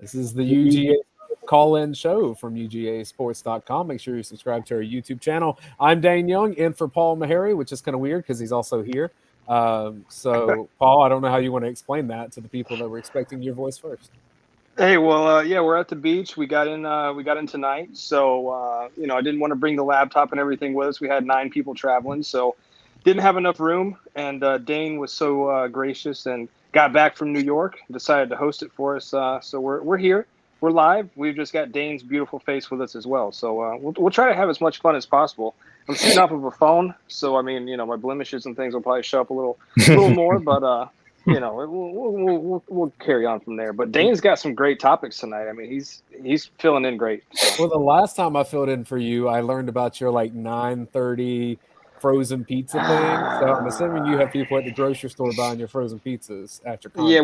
This is the UGA call-in show from UGAsports.com. Make sure you subscribe to our YouTube channel. I'm Dayne Young, in for Paul Maharry, which is kind of weird because he's also here. So, Paul, I don't know how you want to explain that to the people that were expecting your voice first. Hey, well, yeah, we're at the beach. We got in tonight. So, I didn't want to bring the laptop and everything with us. We had 9 people traveling, so didn't have enough room. And Dayne was so gracious and got back from New York, decided to host it for us. So we're here. We're live. We've just got Dayne's beautiful face with us as well. So we'll try to have as much fun as possible. I'm shooting off of a phone, so I mean, my blemishes and things will probably show up a little more, but we'll carry on from there. But Dayne's got some great topics tonight. I mean, he's filling in great. Well, the last time I filled in for you, I learned about your 9:30 frozen pizza thing. So I'm assuming you have people at the grocery store buying your frozen pizzas at your condo. Yeah,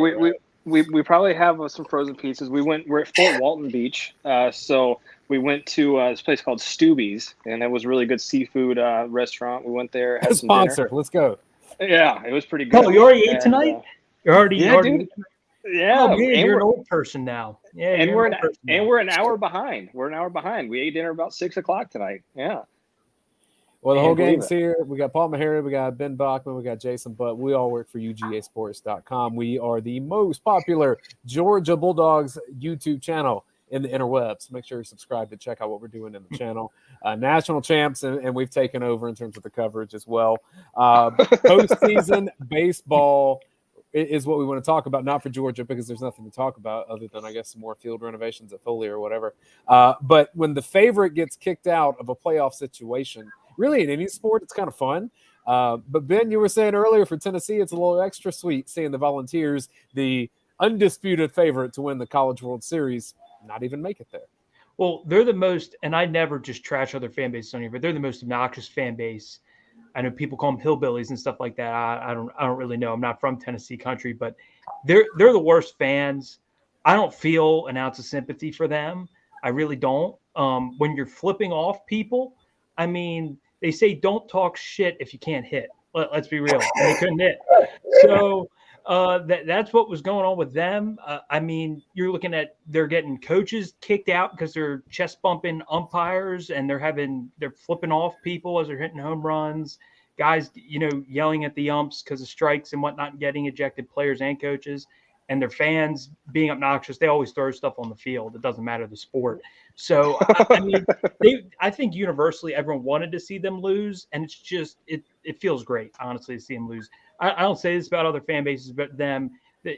we probably have some frozen pizzas. We're at Fort Walton Beach, so we went to this place called Stubby's, and it was a really good seafood restaurant. We went there, had some sponsor. dinner. Let's go. Yeah, it was pretty good. Oh, you already ate tonight? You're already, dude. Yeah, oh, man, you're an old person now. Yeah, and we're an hour behind. We're an hour behind. We ate dinner about 6 o'clock tonight. Yeah. Well, the whole gang's here. We got Paul Maharry, we got Ben Bachmann, we got Jason Butt. We all work for UGAsports.com. We are the most popular Georgia Bulldogs YouTube channel in the interwebs. Make sure you subscribe to check out what we're doing in the channel. National champs, and we've taken over in terms of the coverage as well. Postseason baseball is what we want to talk about, not for Georgia because there's nothing to talk about other than, I guess, some more field renovations at Foley or whatever. But when the favorite gets kicked out of a playoff situation, really in any sport, it's kind of fun. But Ben, you were saying earlier for Tennessee, it's a little extra sweet seeing the Volunteers, the undisputed favorite to win the College World Series, not even make it there. Well, they're the most, and I never just trash other fan bases on here, but they're the most obnoxious fan base. I know people call them hillbillies and stuff like that. I don't really know. I'm not from Tennessee country, but they're the worst fans. I don't feel an ounce of sympathy for them. I really don't. When you're flipping off people, I mean, they say don't talk shit if you can't hit. Let's be real. They couldn't hit. So that's what was going on with them. I mean, you're looking at they're getting coaches kicked out because they're chest bumping umpires and they're flipping off people as they're hitting home runs. Guys, yelling at the umps because of strikes and whatnot, and getting ejected, players and coaches. And their fans being obnoxious. They always throw stuff on the field. It doesn't matter the sport. So, I mean, I think universally everyone wanted to see them lose, and it's just it feels great, honestly, to see them lose. I don't say this about other fan bases, but them, that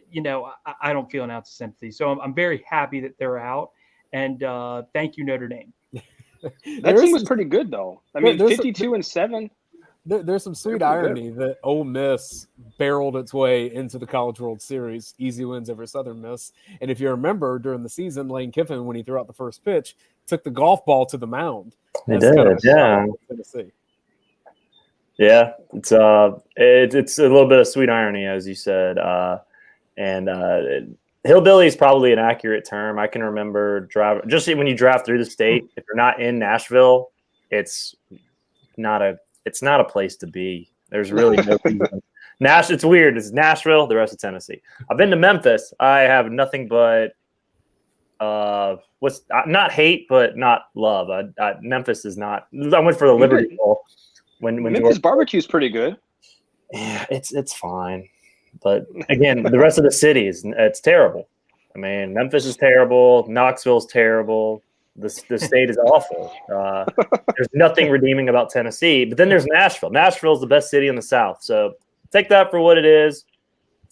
I don't feel an ounce of sympathy. So I'm very happy that they're out, and thank you, Notre Dame. That team was pretty good, though. I mean, 52-7. There's some sweet irony that Ole Miss barreled its way into the College World Series, easy wins over Southern Miss. And if you remember, during the season, Lane Kiffin, when he threw out the first pitch, took the golf ball to the mound. He did, yeah. Tennessee. Yeah, it's a little bit of sweet irony, as you said. Hillbilly is probably an accurate term. I can remember just when you drive through the state, if you're not in Nashville, it's not a place to be. There's really no reason. It's weird. It's Nashville, the rest of Tennessee. I've been to Memphis. I have nothing but not hate, but not love. Memphis is not. I went for the Liberty Bowl. When Memphis barbecue's pretty good. Yeah, it's fine. But again, the rest of the city it's terrible. I mean, Memphis is terrible. Knoxville's terrible. The state is awful. There's nothing redeeming about Tennessee. But then there's Nashville. Nashville is the best city in the South. So take that for what it is.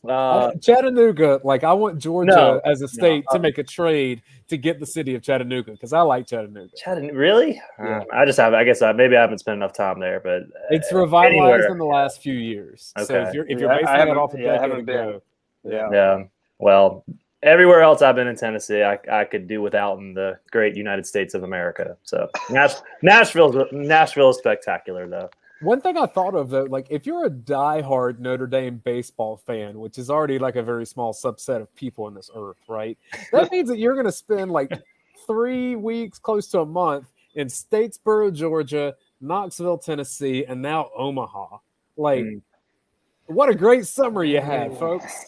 Chattanooga, I want Georgia as a state to make a trade to get the city of Chattanooga because I like Chattanooga. Really? Yeah. I guess maybe I haven't spent enough time there, but it's revitalized in the last few years. Okay. So if you're basing it off a decade ago, yeah. Well, everywhere else I've been in Tennessee, I could do without in the great United States of America. So Nashville is spectacular, though. One thing I thought of, though, if you're a diehard Notre Dame baseball fan, which is already a very small subset of people on this earth, right? That means that you're going to spend 3 weeks, close to a month, in Statesboro, Georgia, Knoxville, Tennessee, and now Omaha. What a great summer you had, folks.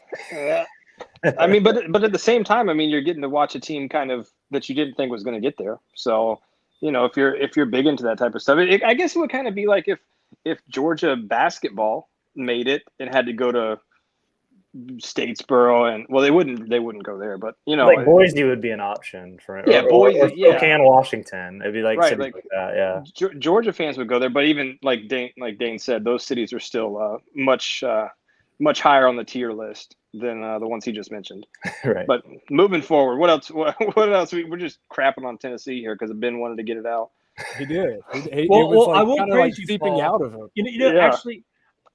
I mean, but at the same time, I mean, you're getting to watch a team kind of that you didn't think was going to get there. So, if you're big into that type of stuff, I guess it would kind of be like if Georgia basketball made it and had to go to Statesboro, and well, they wouldn't go there, but like Boise would be an option for it. Yeah, Boise, or Spokane, Washington. It'd be like right, cities like that. Yeah, Georgia fans would go there, but even like Dayne said, those cities are still much higher on the tier list than the ones he just mentioned. Right. But moving forward, what else? What else? We're just crapping on Tennessee here because Ben wanted to get it out. He did. It Well, was I will praise you, seeping Paul. out of him. Actually,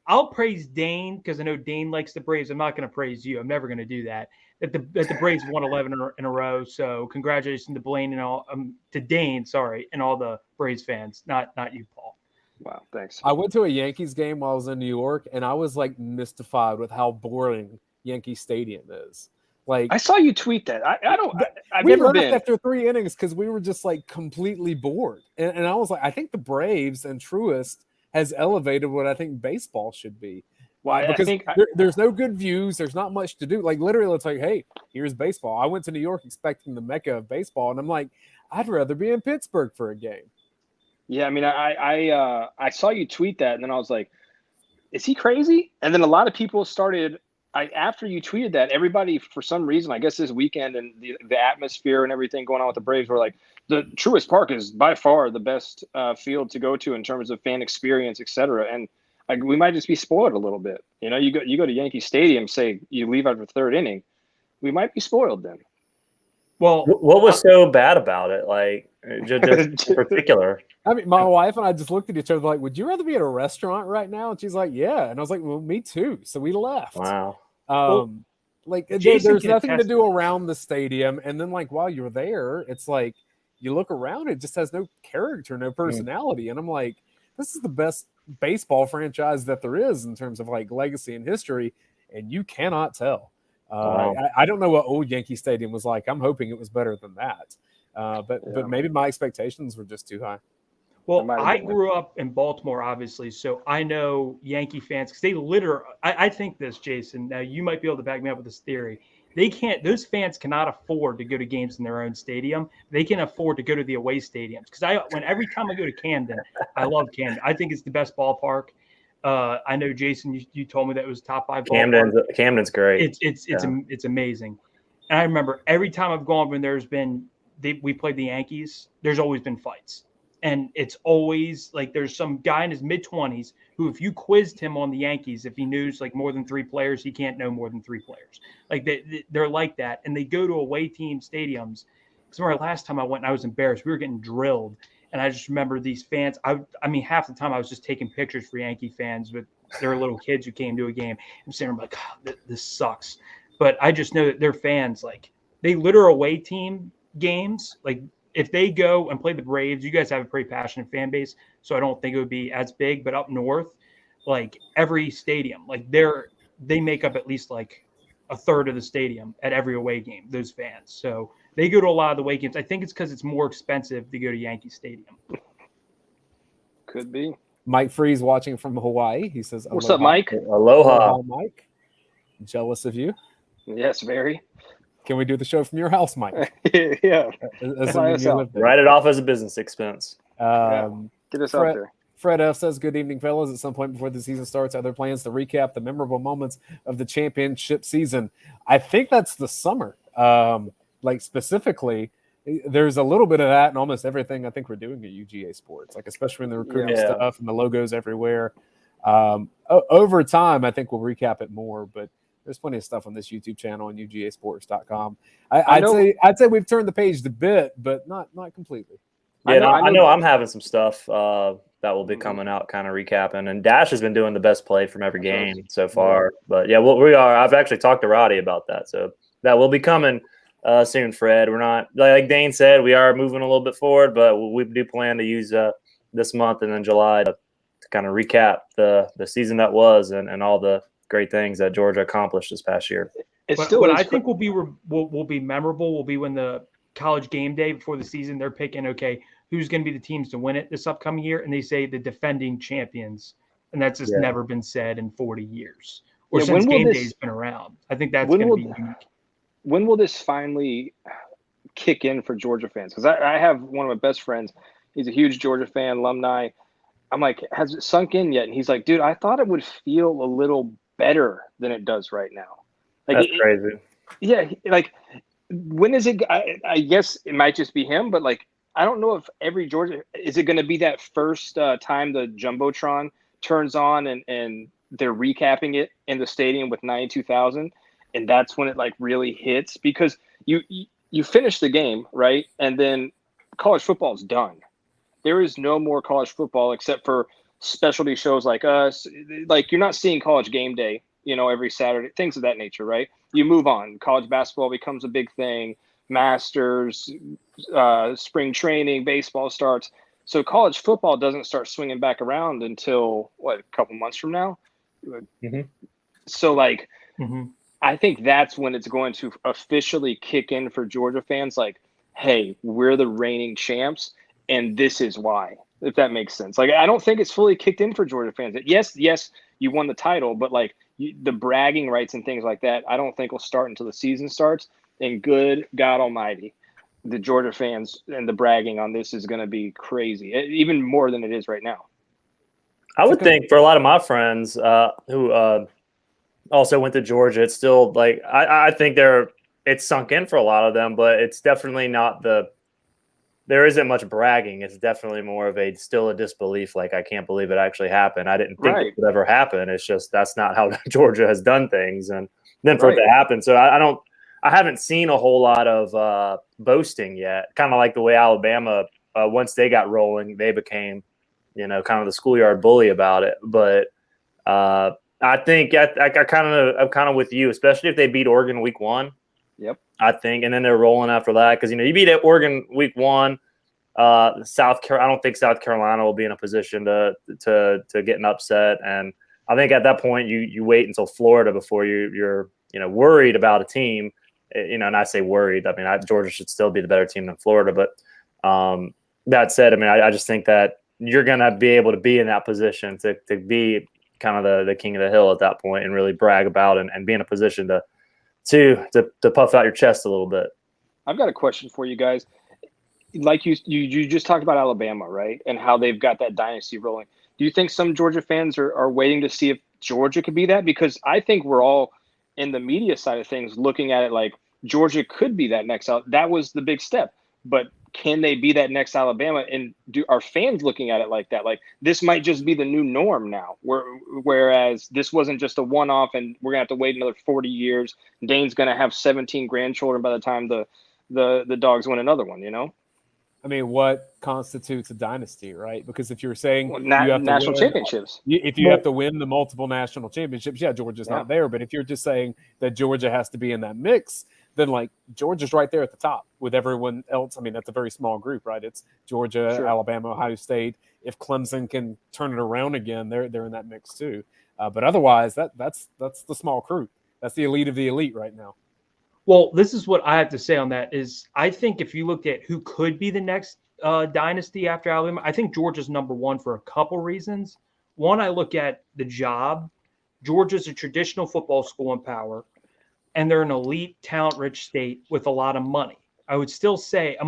I'll praise Dayne because I know Dayne likes the Braves. I'm not going to praise you. I'm never going to do that. That the Braves won 11 in a row. So congratulations to Blaine and all to Dayne, and all the Braves fans. Not you, Paul. Wow, thanks. I went to a Yankees game while I was in New York, and I was like mystified with how boring Yankee Stadium is. Like, I saw you tweet that. I've we never been left after 3 innings because we were just like completely bored. And I was like, I think the Braves and Truist has elevated what I think baseball should be. Well, because there's no good views. There's not much to do. Like literally, it's like, hey, here's baseball. I went to New York expecting the mecca of baseball, and I'm like, I'd rather be in Pittsburgh for a game. Yeah, I mean, I saw you tweet that, and then I was like, is he crazy? And then a lot of people started. After you tweeted that, everybody for some reason, I guess this weekend and the atmosphere and everything going on with the Braves were like, the Truist Park is by far the best field to go to in terms of fan experience, et cetera. And we might just be spoiled a little bit. You go to Yankee Stadium, say you leave after the 3rd inning, we might be spoiled then. Well, what was so bad about it? Like, just in particular. I mean, my wife and I just looked at each other like, would you rather be at a restaurant right now? And she's like, yeah. And I was like, well, me too. So we left. Wow. There's nothing to do around the stadium. And then like, while you're there, it's like, you look around, it just has no character, no personality. And I'm like, this is the best baseball franchise that there is in terms of like legacy and history. And you cannot tell. I don't know what old Yankee Stadium was like. I'm hoping it was better than that. But maybe my expectations were just too high. Well, I grew up in Baltimore, obviously, so I know Yankee fans because they I think this, Jason. Now you might be able to back me up with this theory. Those fans cannot afford to go to games in their own stadium. They can afford to go to the away stadiums because every time I go to Camden, I love Camden. I think it's the best ballpark. I know, Jason, you told me that it was top 5 ballpark. Camden's great. It's amazing. And I remember every time I've gone when we played the Yankees, there's always been fights. And it's always like there's some guy in his mid-20s who, if you quizzed him on the Yankees, if he knows like more than 3 players, he can't know more than 3 players. Like they're like that. And they go to away team stadiums. Because remember last time I went, and I was embarrassed. We were getting drilled. And I just remember these fans. I mean, half the time I was just taking pictures for Yankee fans with their little kids who came to a game. I'm saying, I'm like, oh, this sucks. But I just know that their fans, like, they litter away team games. Like, if they go and play the Braves, you guys have a pretty passionate fan base, so I don't think it would be as big. But up north, like every stadium, like they make up at least like a third of the stadium at every away game, those fans. So they go to a lot of the away games. I think it's because it's more expensive to go to Yankee Stadium. Could be. Mike Freeze watching from Hawaii. He says, what's up, Mike? Aloha, Mike. Jealous of you. Yes, very. Can we do the show from your house, Mike? Yeah. Write it off as a business expense. Get us out there. Fred F says, good evening, fellas. At some point before the season starts, are there plans to recap the memorable moments of the championship season? I think that's the summer. Like specifically, there's a little bit of that in almost everything I think we're doing at UGA Sports, like especially in the recruiting stuff and the logos everywhere. Over time, I think we'll recap it more, but there's plenty of stuff on this YouTube channel and UGAsports.com. I'd say we've turned the page a bit, but not completely. Yeah, I know I'm having some stuff that will be coming out, kind of recapping. And Dash has been doing the best play from every game so far. But yeah, we are. I've actually talked to Roddy about that, so that will be coming soon. Fred, we're not like Dayne said, we are moving a little bit forward, but we do plan to use this month and then July to kind of recap the season that was and all the great things that Georgia accomplished this past year. What I think will be memorable will be when the College game day before the season, they're picking, okay, who's going to be the teams to win it this upcoming year, and they say the defending champions, and that's just never been said in 40 years or since game day's been around. I think that's going to be unique. when will this finally kick in for Georgia fans? Because I have one of my best friends. He's a huge Georgia fan, alumni. I'm like, has it sunk in yet? And he's like, dude, I thought it would feel a little better than it does right now. Like, That's crazy. Yeah, like, when is it? I guess it might just be him, but like, I don't know if every Georgia is it going to be that first time the jumbotron turns on and they're recapping it in the stadium with 92,000, and that's when it like really hits, because you finish the game, right, and then college football is done. There is no more college football except for specialty shows like us. Like, you're not seeing College Game Day, every Saturday, things of that nature, right? You move on. College basketball becomes a big thing. Masters, spring training, baseball starts. So college football doesn't start swinging back around until, a couple months from now? Mm-hmm. So, like, I think that's when it's going to officially kick in for Georgia fans. Like, hey, we're the reigning champs, and this is why, if that makes sense. Like, I don't think it's fully kicked in for Georgia fans. Yes, you won the title, but like the bragging rights and things like that, I don't think will start until the season starts. And good God Almighty, the Georgia fans and the bragging on this is going to be crazy, even more than it is right now. I would think for a lot of my friends who also went to Georgia, it's still like I think it's sunk in for a lot of them, but it's definitely not there isn't much bragging. It's definitely more of still a disbelief. Like, I can't believe it actually happened. I didn't think it would ever happen. It's just that's not how Georgia has done things, and then for it to happen. So I haven't seen a whole lot of boasting yet. Kind of like the way Alabama, once they got rolling, they became, kind of the schoolyard bully about it. But I think I'm kind of with you, especially if they beat Oregon week 1. Yep. I think, and then they're rolling after that because you beat Oregon week 1. I don't think South Carolina will be in a position to get an upset, and I think at that point you wait until Florida before you're worried about a team. And I say worried. I mean, Georgia should still be the better team than Florida, but that said, I mean, I just think that you're going to be able to be in that position to be kind of the king of the hill at that point and really brag about and be in a position to puff out your chest a little bit. I've got a question for you guys. Like you just talked about Alabama, right? And how they've got that dynasty rolling. Do you think some Georgia fans are waiting to see if Georgia could be that? Because I think we're all in the media side of things looking at it like Georgia could be that next out. That was the big step. But can they be that next Alabama? And are fans looking at it like that? Like, this might just be the new norm now, whereas this wasn't just a one-off and we're going to have to wait another 40 years. Dayne's going to have 17 grandchildren by the time the dogs win another one, I mean, what constitutes a dynasty, right? Because if you're saying you have national championships, if you have to win the multiple national championships, Georgia's not there. But if you're just saying that Georgia has to be in that mix, then like Georgia's right there at the top with everyone else. I mean, that's a very small group, right? It's Georgia, Alabama, Ohio State. If Clemson can turn it around again, they're in that mix too. But otherwise, that's the small crew. That's the elite of the elite right now. Well, this is what I have to say on that is I think if you look at who could be the next dynasty after Alabama, I think Georgia's number one for a couple reasons. One, I look at the job. Georgia's a traditional football school in power, and they're an elite, talent-rich state with a lot of money. I would still say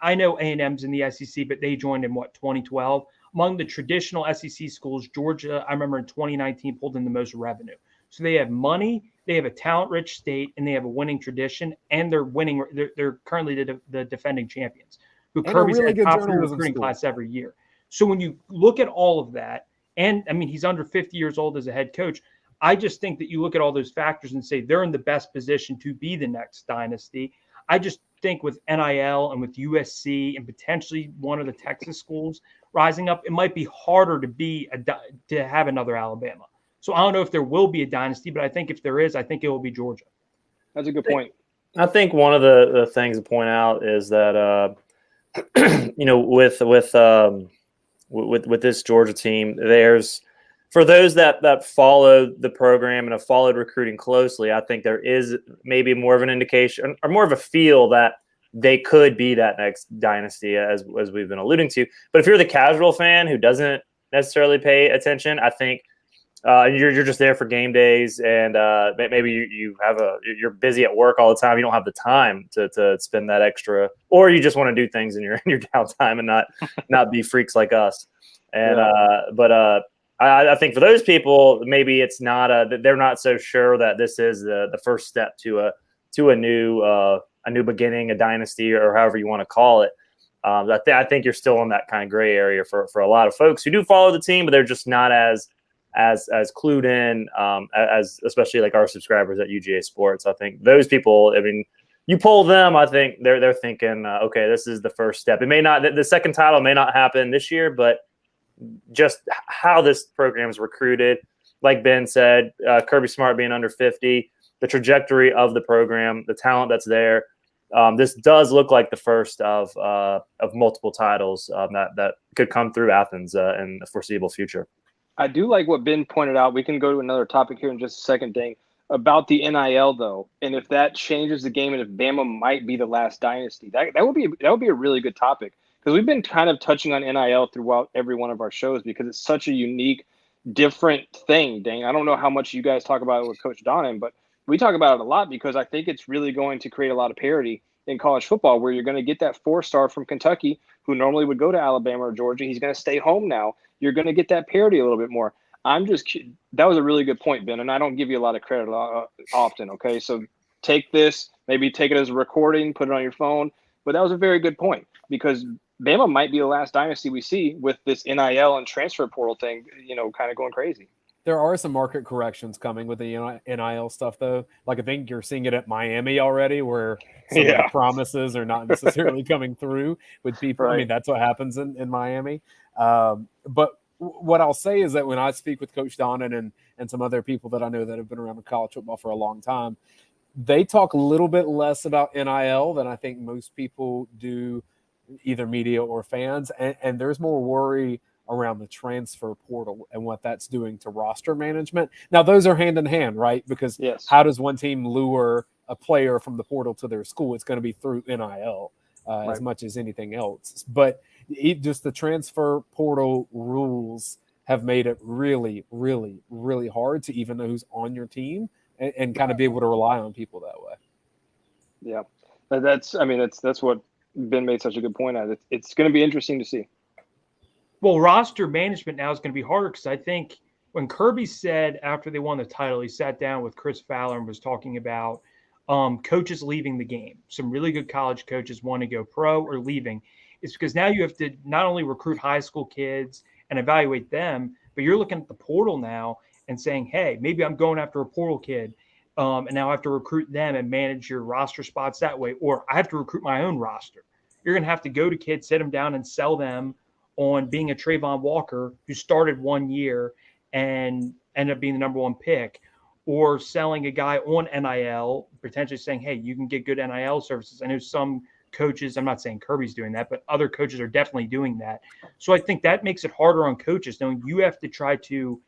I know A&M's in the SEC, but they joined in, 2012? Among the traditional SEC schools, Georgia, I remember in 2019, pulled in the most revenue. So they have money, they have a talent-rich state, and they have a winning tradition, and they're winning. They're currently the defending champions, who Kirby's really had top 3 recruiting class every year. So when you look at all of that, and I mean, he's under 50 years old as a head coach, I just think that you look at all those factors and say they're in the best position to be the next dynasty. I just think with NIL and with USC and potentially one of the Texas schools rising up, it might be harder to have another Alabama. So I don't know if there will be a dynasty, but I think if there is, I think it will be Georgia. That's a good point. I think one of the things to point out is that with this Georgia team, there's for those that follow the program and have followed recruiting closely, I think there is maybe more of an indication or more of a feel that they could be that next dynasty, as we've been alluding to. But if you're the casual fan who doesn't necessarily pay attention, I think you're just there for game days, and maybe you're busy at work all the time. You don't have the time to spend that extra, or you just want to do things in your downtime and not be freaks like us. And I think for those people, maybe it's not they're not so sure that this is the first step to a new beginning, a dynasty, or however you want to call it. I think you're still in that kind of gray area for a lot of folks who do follow the team, but they're just not as clued in as especially like our subscribers at UGA Sports. I think those people, I mean, you poll them, I think they're thinking, okay, this is the first step. It may not, the second title may not happen this year, but just how this program is recruited, like Ben said, Kirby Smart being under 50, the trajectory of the program, the talent that's there. This does look like the first of multiple titles that could come through Athens in the foreseeable future. I do like what Ben pointed out. We can go to another topic here in just a second, Dayne, about the NIL though, and if that changes the game, and if Bama might be the last dynasty, that would be a really good topic, because we've been kind of touching on NIL throughout every one of our shows because it's such a unique, different thing. Dayne, I don't know how much you guys talk about it with Coach Donnan, but we talk about it a lot because I think it's really going to create a lot of parity in college football, where you're going to get that 4-star from Kentucky who normally would go to Alabama or Georgia. He's going to stay home now. You're going to get that parity a little bit more. That was a really good point, Ben, and I don't give you a lot of credit often. Okay, so take this, maybe take it as a recording, put it on your phone. But that was a very good point, because Bama might be the last dynasty we see with this NIL and transfer portal thing, kind of going crazy. There are some market corrections coming with the NIL stuff, though. Like, I think you're seeing it at Miami already, where some of the promises are not necessarily coming through with people. Right. I mean, that's what happens in Miami. But what I'll say is that when I speak with Coach Donnan and some other people that I know that have been around college football for a long time, they talk a little bit less about NIL than I think most people do, either media or fans. And there's more worry around the transfer portal and what that's doing to roster management. Now, those are hand in hand, right? Because how does one team lure a player from the portal to their school? It's going to be through NIL as much as anything else. But just the transfer portal rules have made it really, really, really hard to even know who's on your team and kind of be able to rely on people that way. Yeah, that's what Ben made such a good point at. It's going to be interesting to see. Well, roster management now is going to be harder, because I think when Kirby said after they won the title, he sat down with Chris Fowler and was talking about coaches leaving the game. Some really good college coaches want to go pro or leaving. It's because now you have to not only recruit high school kids and evaluate them, but you're looking at the portal now and saying, hey, maybe I'm going after a portal kid, and now I have to recruit them and manage your roster spots that way, or I have to recruit my own roster. You're going to have to go to kids, sit them down, and sell them on being a Trayvon Walker who started 1 year and ended up being the number 1 pick, or selling a guy on NIL, potentially saying, hey, you can get good NIL services. I know some coaches, I'm not saying Kirby's doing that, but other coaches are definitely doing that. So I think that makes it harder on coaches, knowing you have to try to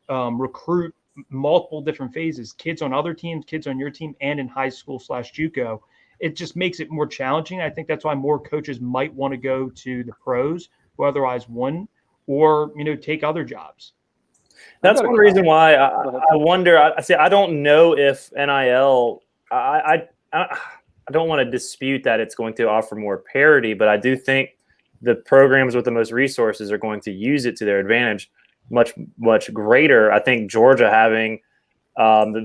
recruit multiple different phases, kids on other teams, kids on your team, and in high school / JUCO. It just makes it more challenging. I think that's why more coaches might want to go to the pros who otherwise wouldn't, or take other jobs. That's one reason why I wonder. I don't know if NIL. I don't want to dispute that it's going to offer more parity, but I do think the programs with the most resources are going to use it to their advantage, much greater. I think Georgia having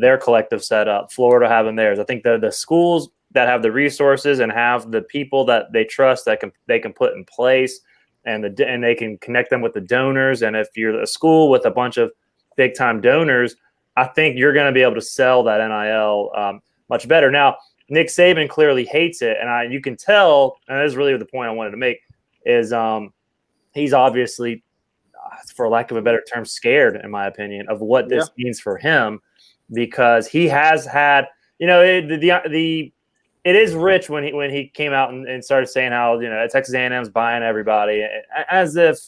their collective setup, Florida having theirs. I think the schools that have the resources and have the people that they trust that they can put in place, and they can connect them with the donors. And if you're a school with a bunch of big time donors, I think you're going to be able to sell that NIL much better. Now, Nick Saban clearly hates it, and you can tell. And this is really the point I wanted to make is he's obviously, for lack of a better term, scared, in my opinion, of what this means for him, because he has had, it is rich when he came out and started saying how Texas A&M's buying everybody, as if,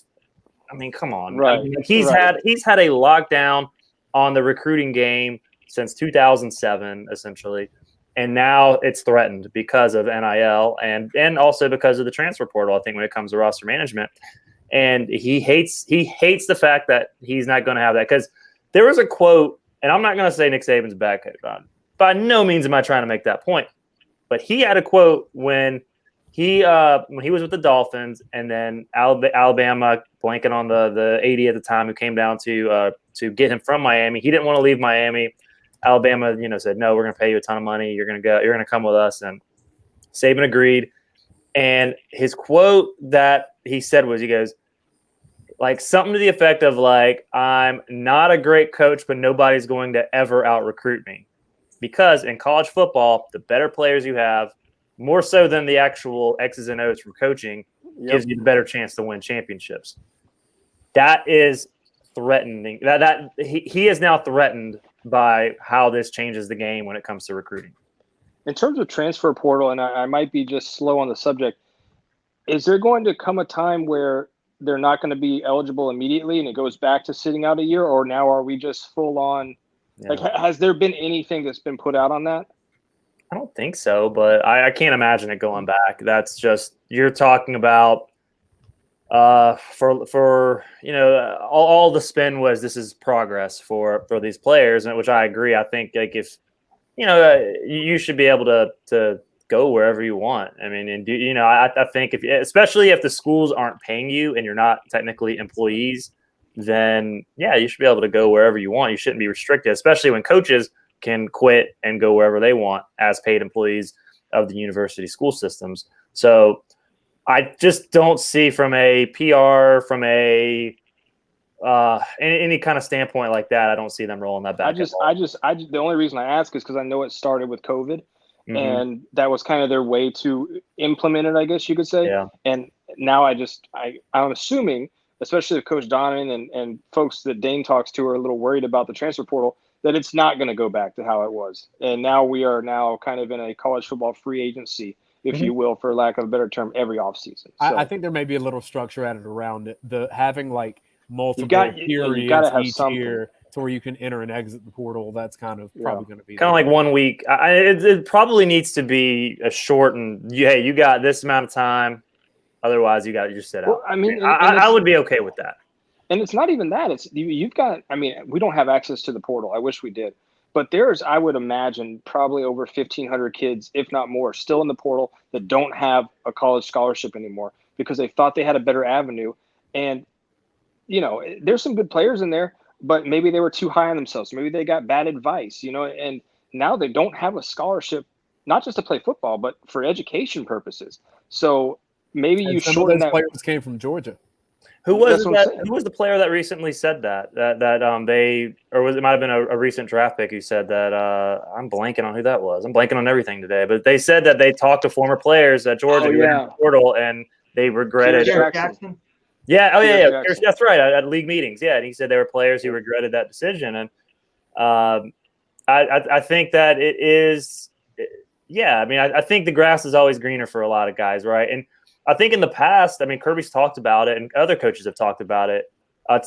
I mean, come on, right? I mean, he's had a lockdown on the recruiting game since 2007, essentially, and now it's threatened because of NIL and also because of the transfer portal. I think when it comes to roster management, and he hates the fact that he's not going to have that, because there was a quote, and I'm not going to say Nick Saban's a bad coach. By no means am I trying to make that point. But he had a quote when he was with the Dolphins, and then Alabama, blanking on the 80 at the time, who came down to get him from Miami. He didn't want to leave Miami. Alabama, said, no, we're going to pay you a ton of money. You're going to come with us. And Saban agreed. And his quote that he said was, he goes, like something to the effect of like, I'm not a great coach, but nobody's going to ever out-recruit me. Because in college football, the better players you have, more so than the actual X's and O's from coaching, gives you the better chance to win championships. That is threatening. That he is now threatened by how this changes the game when it comes to recruiting. In terms of transfer portal, and I might be just slow on the subject, is there going to come a time where they're not going to be eligible immediately and it goes back to sitting out a year, or now are we just full on? Yeah. Like, has there been anything that's been put out on that? I don't think so, but I can't imagine it going back. That's just, you're talking about for all the spin was this is progress for these players, and which I agree. I think like if you should be able to go wherever you want. I mean, and I think especially if the schools aren't paying you and you're not technically employees, then yeah, you should be able to go wherever you want. You shouldn't be restricted, especially when coaches can quit and go wherever they want as paid employees of the university school systems. So I just don't see from a PR, from a any kind of standpoint like that, I don't see them rolling that back. The only reason I ask is because I know it started with COVID, and that was kind of their way to implement it, I guess you could say. Yeah. And now I'm assuming, especially if Coach Donovan and folks that Dayne talks to are a little worried about the transfer portal, that it's not going to go back to how it was. And now we are kind of in a college football free agency, if you will, for lack of a better term, every offseason. So, I think there may be a little structure added around it. Having like multiple periods each year to where you can enter and exit the portal. That's kind of probably going to be kind of like 1 week. It probably needs to be a shortened. Hey, you got this amount of time. Otherwise, you got to just sit out. Well, I mean, I would be okay with that. And it's not even that. It's you've got. I mean, we don't have access to the portal. I wish we did. But there's, I would imagine, probably over 1,500 kids, if not more, still in the portal that don't have a college scholarship anymore because they thought they had a better avenue. And, there's some good players in there, but maybe they were too high on themselves. Maybe they got bad advice, and now they don't have a scholarship, not just to play football, but for education purposes. So maybe you shorten that. Players came from Georgia. Who was the player that recently said that it might have been a recent draft pick who said that? I'm blanking on who that was. I'm blanking on everything today, but they said that they talked to former players at Georgia who were in the portal and they regretted it. Jackson? Yeah. Oh yeah. That's right. At league meetings. Yeah. And he said there were players who regretted that decision. And I think that it is, I mean, I think the grass is always greener for a lot of guys. Right. And I think in the past, I mean, Kirby's talked about it and other coaches have talked about it. I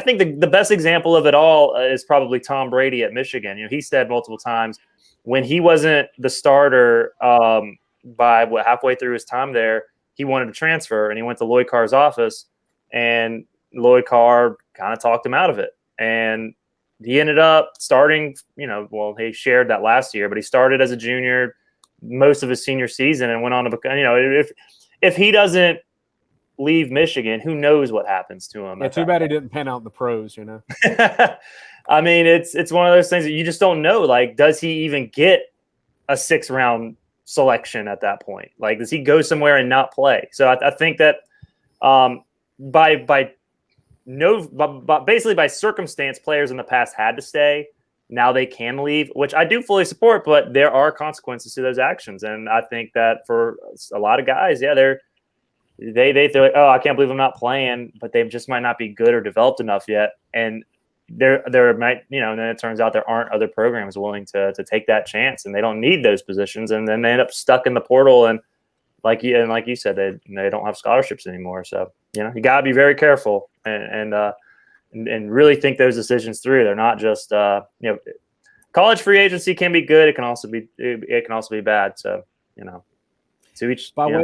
think the best example of it all is probably Tom Brady at Michigan. He said multiple times when he wasn't the starter by halfway through his time there, he wanted to transfer and he went to Lloyd Carr's office and Lloyd Carr kind of talked him out of it. And he ended up starting, he shared that last year, but he started as a junior most of his senior season and went on to become, if he doesn't leave Michigan, who knows what happens to him? Yeah, too bad he didn't pan out in the pros, I mean, it's one of those things that you just don't know. Like, does he even get a 6th round selection at that point? Like, does he go somewhere and not play? So I think that basically by circumstance, players in the past had to stay. Now they can leave, which I do fully support, but there are consequences to those actions. And I think that for a lot of guys, they're like, oh, I can't believe I'm not playing, but they just might not be good or developed enough yet. And there might, and then it turns out there aren't other programs willing to take that chance and they don't need those positions. And then they end up stuck in the portal. And like you said, they don't have scholarships anymore. So, you gotta be very careful and really think those decisions through. They're not just college free agency can be good. It can also be bad. So to each. By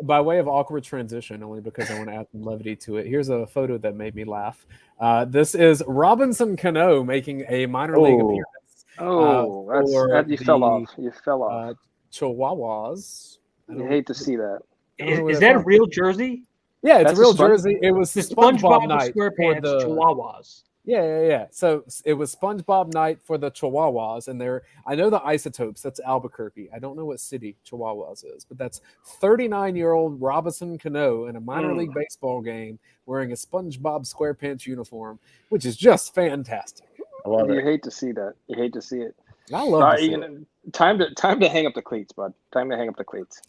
by way of awkward transition, only because I want to add some levity to it, here's a photo that made me laugh. This is Robinson Cano making a minor league appearance. You fell off. You fell off. Chihuahuas. You hate to see that. Is that a real jersey? Yeah, it's a real jersey. It was the SpongeBob night for the Chihuahuas. Yeah. So it was SpongeBob night for the Chihuahuas, and I know the Isotopes. That's Albuquerque. I don't know what city Chihuahuas is, but that's 39-year-old Robinson Cano in a minor league baseball game wearing a SpongeBob SquarePants uniform, which is just fantastic. I love it. You hate to see that. You hate to see it. I love to see it. Time to hang up the cleats, bud. Time to hang up the cleats.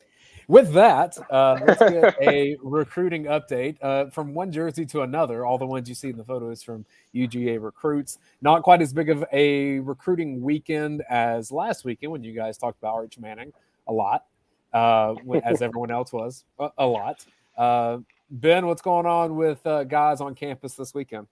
With that, let's get a recruiting update from one jersey to another. All the ones you see in the photos from UGA recruits. Not quite as big of a recruiting weekend as last weekend when you guys talked about Arch Manning a lot, as everyone else was a lot. Ben, what's going on with guys on campus this weekend?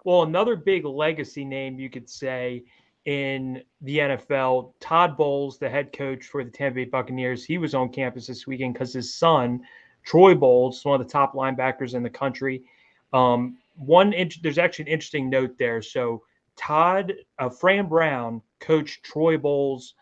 Well, another big legacy name you could say in the NFL, Todd Bowles, the head coach for the Tampa Bay Buccaneers, he was on campus this weekend because his son, Troy Bowles, one of the top linebackers in the country. There's actually an interesting note there. So Fran Brown coached Troy Bowles'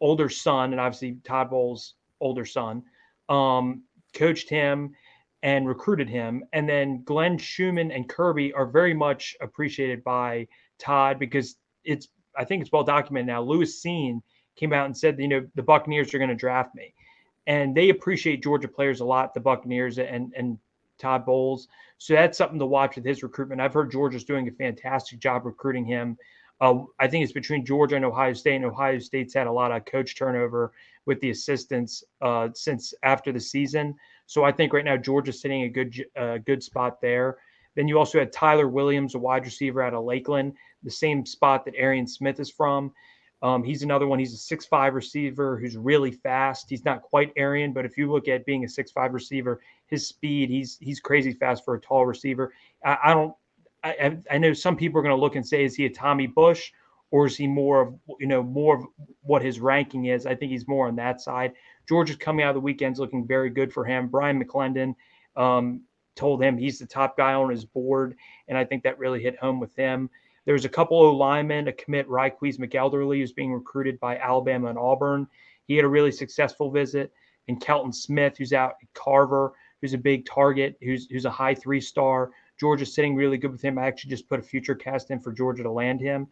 older son, and obviously Todd Bowles' older son, coached him and recruited him. And then Glenn Schumann and Kirby are very much appreciated by Todd because I think it's well documented now. Louis Sean came out and said, the Buccaneers are going to draft me. And they appreciate Georgia players a lot, the Buccaneers and Todd Bowles. So that's something to watch with his recruitment. I've heard Georgia's doing a fantastic job recruiting him. I think it's between Georgia and Ohio State, and Ohio State's had a lot of coach turnover with the assistants since after the season. So I think right now Georgia's sitting a good spot there. Then you also had Tyler Williams, a wide receiver out of Lakeland, the same spot that Arian Smith is from. He's another one. He's a 6'5" receiver who's really fast. He's not quite Arian, but if you look at being a 6'5" receiver, his speed, he's crazy fast for a tall receiver. I know some people are going to look and say, is he a Tommy Bush or is he more of what his ranking is? I think he's more on that side. Georgia's coming out of the weekends looking very good for him. Brian McClendon told him he's the top guy on his board, and I think that really hit home with him. There's a couple of linemen, a commit, Ryquise McElderly, who's being recruited by Alabama and Auburn. He had a really successful visit. And Kelton Smith, who's out at Carver, who's a big target, who's a high 3-star. Georgia's sitting really good with him. I actually just put a future cast in for Georgia to land him.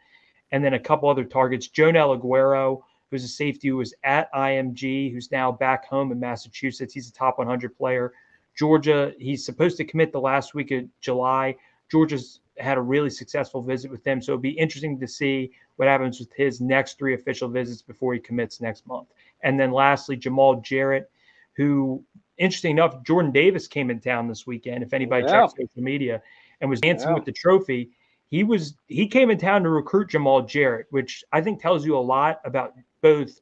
And then a couple other targets. Jonel Aguero, who's a safety who was at IMG, who's now back home in Massachusetts. He's a top 100 player. Georgia, he's supposed to commit the last week of July. Georgia's had a really successful visit with him. So it'll be interesting to see what happens with his next 3 official visits before he commits next month. And then lastly, Jamal Jarrett, who, interesting enough, Jordan Davis came in town this weekend, if anybody checks social media, and was dancing with the trophy. He came in town to recruit Jamal Jarrett, which I think tells you a lot about both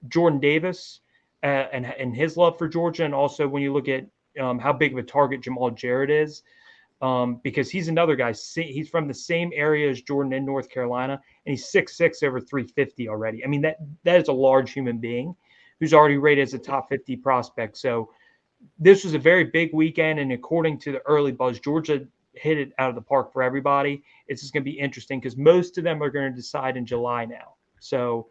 Jordan Davis and his love for Georgia, and also when you look at how big of a target Jamal Jarrett is, because he's another guy. He's from the same area as Jordan in North Carolina, and he's 6'6", over 350 already. I mean, that is a large human being who's already rated as a top 50 prospect. So this was a very big weekend, and according to the early buzz, Georgia hit it out of the park for everybody. It's just going to be interesting because most of them are going to decide in July now. So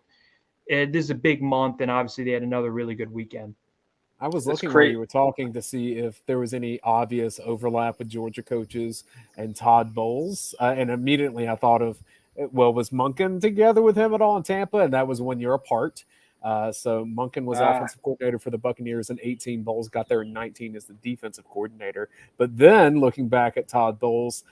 this is a big month, and obviously they had another really good weekend. I was looking while you were talking to see if there was any obvious overlap with Georgia coaches and Todd Bowles. And immediately I thought of, was Monken together with him at all in Tampa? And that was 1 year apart. So Monken was offensive coordinator for the Buccaneers in 18. Bowles got there in 19 as the defensive coordinator. But then looking back at Todd Bowles,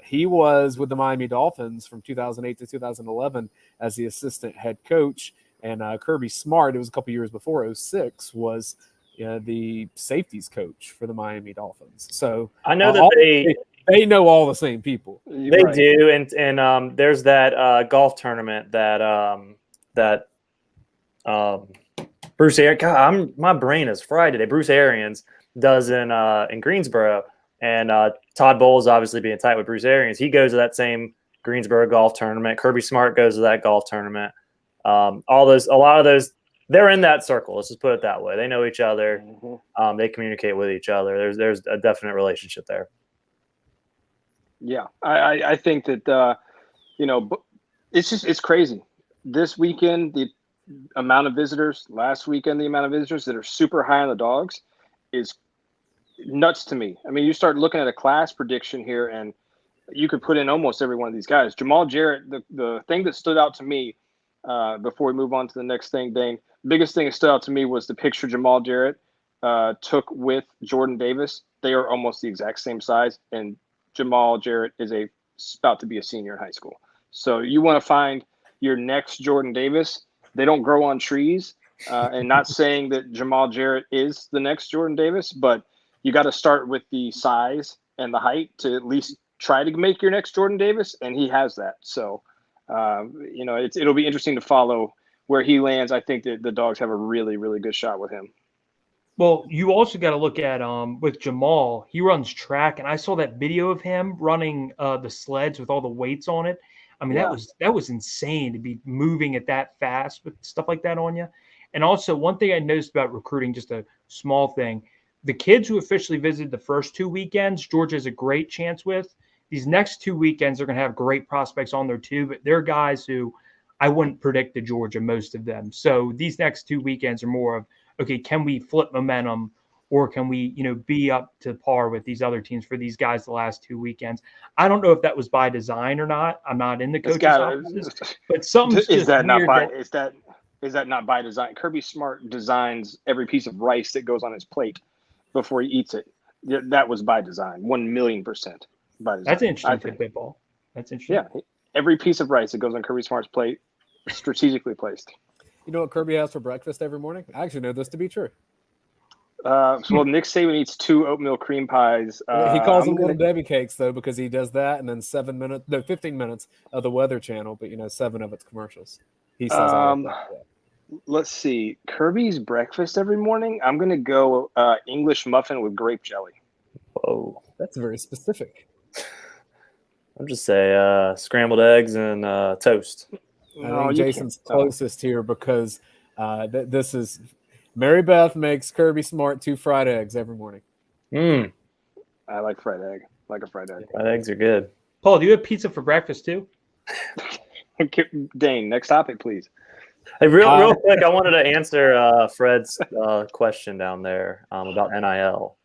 he was with the Miami Dolphins from 2008 to 2011 as the assistant head coach. And Kirby Smart, it was a couple years before, 2006, was the safeties coach for the Miami Dolphins. So I know that they know all the same people. They do, and there's that golf tournament that Bruce Arians. God, my brain is fried today. Bruce Arians does in Greensboro, and Todd Bowles obviously being tight with Bruce Arians. He goes to that same Greensboro golf tournament. Kirby Smart goes to that golf tournament. A lot of they're in that circle. Let's just put it that way. They know each other. Mm-hmm. They communicate with each other. There's a definite relationship there. Yeah, I think that it's crazy. This weekend, the amount of visitors. Last weekend, the amount of visitors that are super high on the dogs is nuts to me. I mean, you start looking at a class prediction here, and you could put in almost every one of these guys. Jamal Jarrett, the thing that stood out to me before we move on to the next thing, Dane, the biggest thing that stood out to me was the picture Jamal Jarrett took with Jordan Davis. They are almost the exact same size, and Jamal Jarrett is about to be a senior in high school. So you want to find your next Jordan Davis. They don't grow on trees, and not saying that Jamal Jarrett is the next Jordan Davis, but you got to start with the size and the height to at least try to make your next Jordan Davis, and he has that. So, it'll be interesting to follow where he lands. I think that the dogs have a really, really good shot with him. Well, you also got to look at with Jamal. He runs track, and I saw that video of him running the sleds with all the weights on it. I mean, that was insane to be moving at that fast with stuff like that on you. And also, one thing I noticed about recruiting, just a small thing, the kids who officially visited the first 2 weekends, Georgia has a great chance with. These next 2 weekends, they're going to have great prospects on there too, but they're guys who I wouldn't predict to Georgia, most of them. So these next 2 weekends are more of, okay, can we flip momentum, or can we, be up to par with these other teams for these guys the last 2 weekends? I don't know if that was by design or not. I'm not in the coach's offices, but something's just weird. Is that not by design? Kirby Smart designs every piece of rice that goes on his plate before he eats it. That was by design, 1,000,000% by design. That's interesting for football. That's interesting. Yeah, every piece of rice that goes on Kirby Smart's plate, strategically placed. You know what Kirby has for breakfast every morning? I actually know this to be true. Well, Nick Saban eats 2 oatmeal cream pies. He calls them Little Debbie cakes, though, because he does that, and then 15 minutes of the Weather Channel, but 7 of its commercials. He says all of that. Let's see. Kirby's breakfast every morning. I'm going to go English muffin with grape jelly. Whoa. That's very specific. I'll just say scrambled eggs and toast. I think Jason's closest here because this is Mary Beth makes Kirby Smart 2 fried eggs every morning. I like fried egg. Like a fried egg. Fried eggs are good. Paul, do you have pizza for breakfast too? Dane, next topic, please. Hey, real quick, I wanted to answer Fred's question down there about NIL.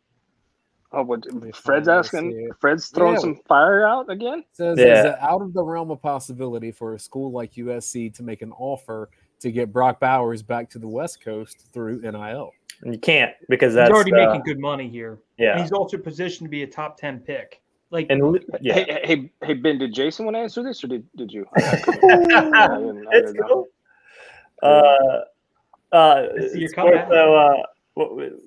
Oh, what Fred's asking? Fred's throwing some fire out again? Says, is it out of the realm of possibility for a school like USC to make an offer to get Brock Bowers back to the West Coast through NIL? And you can't, because that's he's already making good money here. Yeah, and he's also positioned to be a top 10 pick. Hey, Ben, did Jason want to answer this, or did you? It's cool.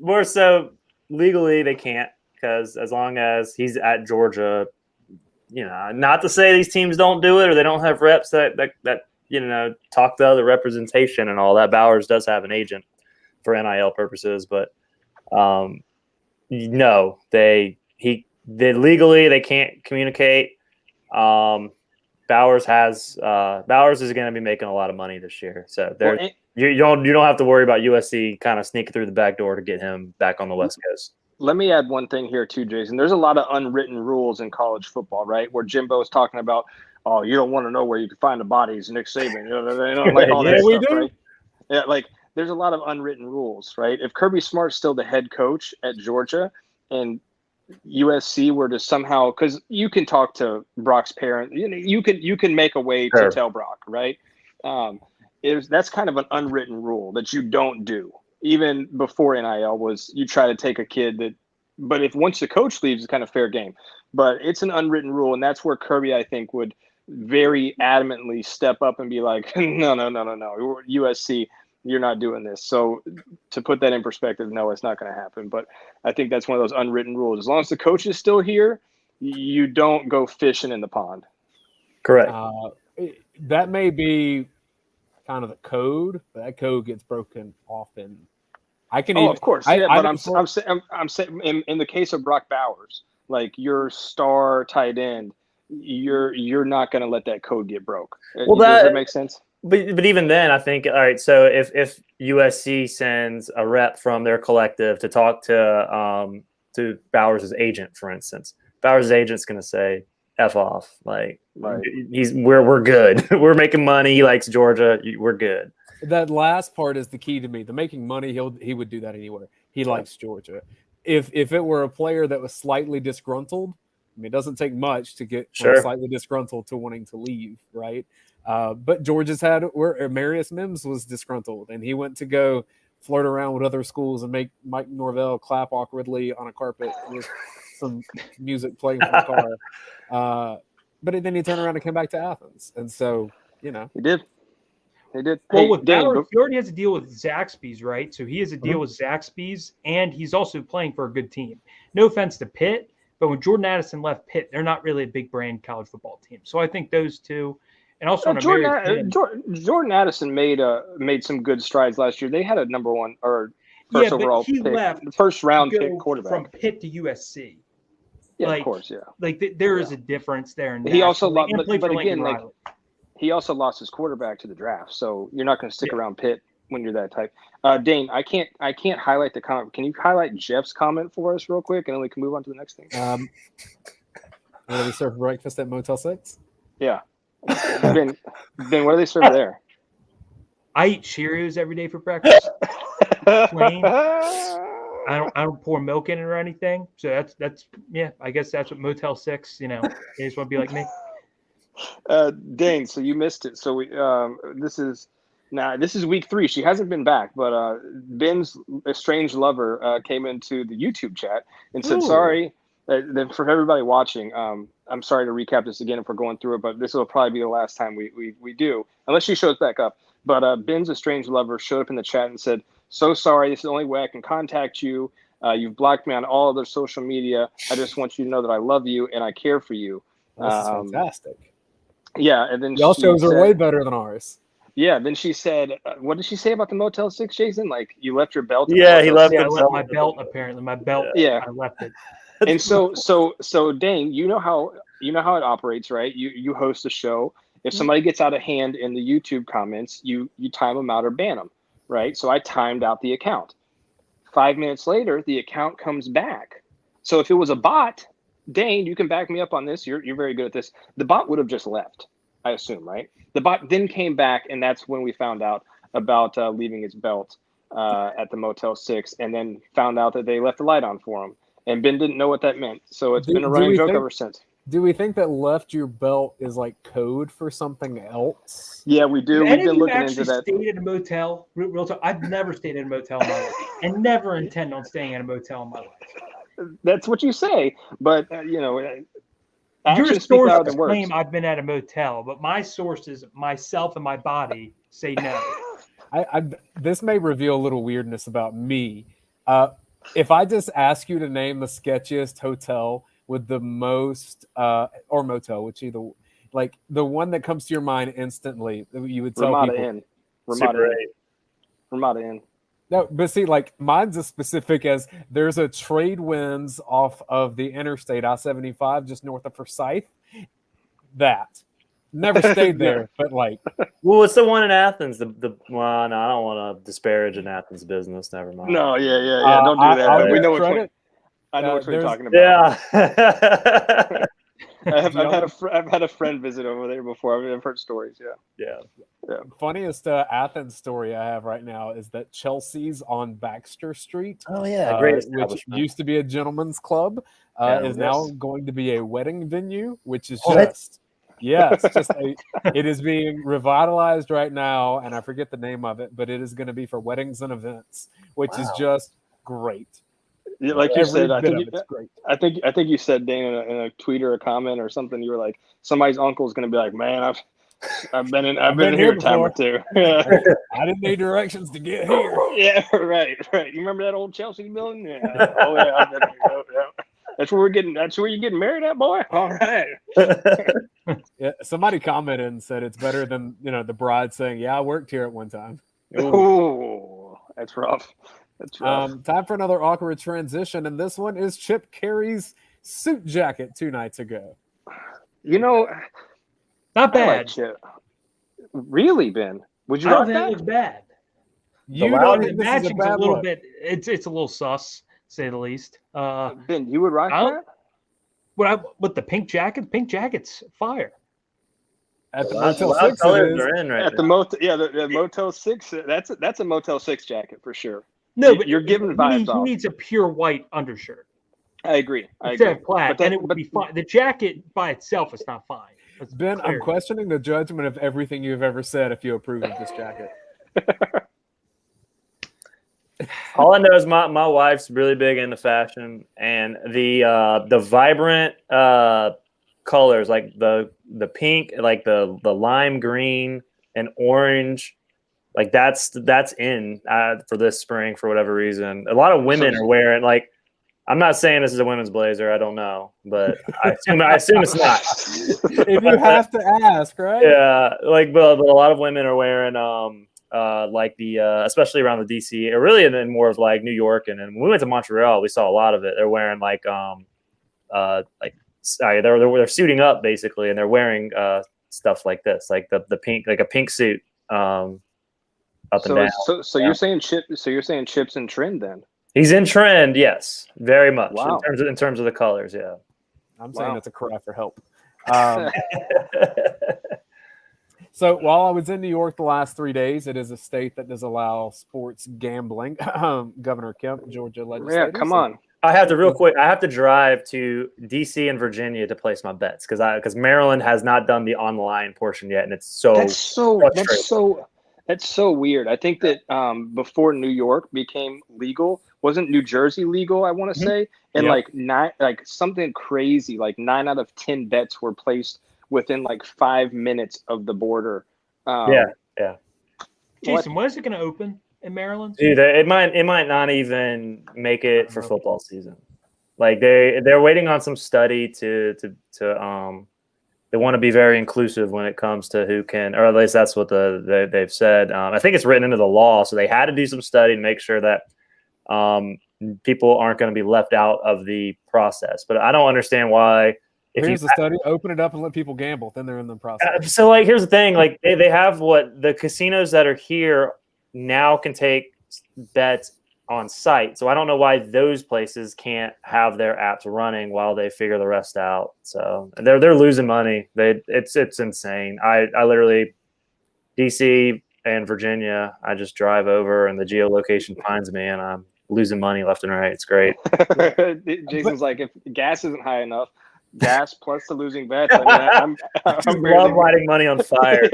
More so legally they can't, because as long as he's at Georgia, not to say these teams don't do it or they don't have reps that talk to other representation and all that. Bowers does have an agent for NIL purposes, but no, they legally they can't communicate. Bowers is going to be making a lot of money this year, so you don't have to worry about USC kind of sneaking through the back door to get him back on the West Coast. Let me add one thing here too, Jason. There's a lot of unwritten rules in college football, right? Where Jimbo's talking about, oh, you don't want to know where you can find the bodies, Nick Saban, like all that stuff, right? Yeah, like there's a lot of unwritten rules, right? If Kirby Smart's still the head coach at Georgia and USC were to somehow, because you can talk to Brock's parent, you can make a way to tell Brock, right? That's kind of an unwritten rule that you don't do. Even before NIL was, you try to take a kid but if once the coach leaves, it's kind of fair game. But it's an unwritten rule, and that's where Kirby, I think, would very adamantly step up and be like, no, USC, you're not doing this. So to put that in perspective, no, it's not going to happen. But I think that's one of those unwritten rules. As long as the coach is still here, you don't go fishing in the pond. Correct. That may be kind of the code, but that code gets broken often. Of course. I'm saying in the case of Brock Bowers, like your star tight end, you're not going to let that code get broke. Does that make sense? But even then, I think, all right, so if USC sends a rep from their collective to talk to Bowers' agent, for instance, Bowers' agent's going to say, F off. Like, Right. we're good. We're making money. He likes Georgia. We're good. That last part is the key to me. The making money, he would do that anywhere. He likes Georgia. If it were a player that was slightly disgruntled, I mean, it doesn't take much to get from slightly disgruntled to wanting to leave, right? But Georgia's had where Marius Mims was disgruntled, and he went to go flirt around with other schools and make Mike Norvell clap awkwardly on a carpet with some music playing from the car. But then he turned around and came back to Athens, and so he did. Well, hey, with Dayne, Bowers, he already has a deal with Zaxby's, right? So he has a deal with Zaxby's, and he's also playing for a good team. No offense to Pitt, but when Jordan Addison left Pitt, they're not really a big brand college football team. So I think those two, and also Jordan Addison made some good strides last year. They had a number one or first overall pick, first round pick quarterback from Pitt to USC. Yeah, of course, yeah. Like there is a difference there. He also lost, but again, like he also lost his quarterback to the draft. So you're not going to stick around Pitt when you're that type. Dayne, I can't highlight the comment. Can you highlight Jeff's comment for us real quick, and then we can move on to the next thing? What do they serve breakfast at Motel 6? Yeah. Ben, what do they serve there? I eat Cheerios every day for breakfast. Plain. I don't pour milk in it or anything. So that's I guess that's what Motel 6, they just want to be like me. Dayne, so you missed it. So we this is week 3. She hasn't been back, but Ben's estranged lover came into the YouTube chat and said, sorry. For everybody watching, I'm sorry to recap this again if we're going through it, but this will probably be the last time we do, unless she shows back up. But Ben's estranged lover showed up in the chat and said, so sorry, this is the only way I can contact you. You've blocked me on all other social media. I just want you to know that I love you and I care for you. This is fantastic. Yeah, and then y'all shows are way better than ours. Yeah, then she said, what did she say about the Motel 6, Jason? Like, you left your belt? Yeah, he left I left my belt, apparently. My belt, I left it. And so Dayne, you know how it operates, right? You host a show. If somebody gets out of hand in the YouTube comments, you time them out or ban them, right? So I timed out the account. 5 minutes later, the account comes back. So if it was a bot, Dayne, you can back me up on this. You're very good at this. The bot would have just left, I assume, right? The bot then came back, and that's when we found out about leaving his belt at the Motel 6, and then found out that they left the light on for him. And Ben didn't know what that meant. So it's been a running joke ever since. Do we think that left your belt is like code for something else? Yeah, we do. We've been looking into that. Stayed at a motel? Real talk. I've never stayed at a motel in my life, and never intend on staying at a motel in my life. That's what you say, but your sources claim I've been at a motel, but my sources, myself and my body, say no. This may reveal a little weirdness about me. If I just ask you to name the sketchiest hotel with the most, or motel, which either, like the one that comes to your mind instantly, you would tell people. Ramada Inn. No, but see, like mine's as specific as there's a trade winds off of the interstate I-75 just north of Forsyth. That. Never stayed there, but like. Well, it's the one in Athens. No, I don't want to disparage an Athens business. Never mind. No, yeah. Don't do that. We know I know what you're talking about. Yeah. I've had a friend visit over there before. I've heard stories. Yeah. Funniest Athens story I have right now is that Chelsea's on Baxter Street. Oh yeah, great which used to be a gentleman's club, is now going to be a wedding venue, which is just. Yes, it is being revitalized right now, and I forget the name of it, but it is going to be for weddings and events, which is just great. Yeah, like you said, I think you said, Dayne, in a tweet or a comment or something, you were like, somebody's uncle is going to be like, man, I've been in here a time or two. I didn't need directions to get here. Yeah, right. You remember that old Chelsea building? Yeah. Oh yeah, I've been here. Yeah. That's where you're getting married at, boy. All right. Yeah, somebody commented and said it's better than the bride saying, "Yeah, I worked here at one time." Oh, that's rough. Time for another awkward transition, and this one is Chip Carey's suit jacket 2 nights ago. Not bad. Chip. Really, Ben? Would you I don't rock think that that? looks bad. You The don't The think this is a matching's a bad little look? bit. It's a little sus, to say the least. Ben, you would rock I don't- that? With the pink jacket's fire. At the Loud Motel 6 it colors is. are in right At the now. motel, yeah, the Motel 6. That's a Motel 6 jacket for sure. No, but You're giving he vibes needs, off. he needs a pure white undershirt I agree. instead of plaid, But that- and it would be fine. The jacket by itself is not fine. Let's be Ben, I'm clear. questioning the judgment of everything you've ever said if you approve of this jacket. All I know is my wife's really big into fashion, and the vibrant colors like the pink, like the lime green and orange, like that's in for this spring for whatever reason. A lot of women are wearing, like, I'm not saying this is a women's blazer, I don't know, but I assume it's not. If you have to ask, right? Yeah, like but a lot of women are wearing like the especially around the DC, or really in more of like New York, and when we went to Montreal, we saw a lot of it. They're wearing like they're suiting up basically, and they're wearing stuff like this, like the pink, like a pink suit up and down. So you're saying Chip's in trend then? He's in trend, yes, very much. Wow. In terms of the colors, yeah. I'm saying Wow. it's a cry for help. So while I was in New York the last 3 days, it is a state that does allow sports gambling. Governor Kemp, Georgia legislator. Yeah, come on. I have to drive to DC and Virginia to place my bets because Maryland has not done the online portion yet, and it's so that's so weird. I think that before New York became legal, wasn't New Jersey legal? I want to say, and like something crazy, like 9 out of 10 bets were placed within like 5 minutes of the border. Yeah. Jason, when is it going to open in Maryland? Dude, it might not even make it for football season. Like they're waiting on some study to they want to be very inclusive when it comes to who can, or at least that's what they've said. I think it's written into the law, so they had to do some study to make sure that people aren't going to be left out of the process. But I don't understand why. Here's the study. Open it up and let people gamble. Then they're in the process. So, like, here's the thing. Like, they have what the casinos that are here now can take bets on site. So I don't know why those places can't have their apps running while they figure the rest out. So they're losing money. It's insane. I literally DC and Virginia. I just drive over and the geolocation finds me, and I'm losing money left and right. It's great. Jason's like, if gas isn't high enough, gas plus the losing bets. I mean, I'm love lighting money on fire.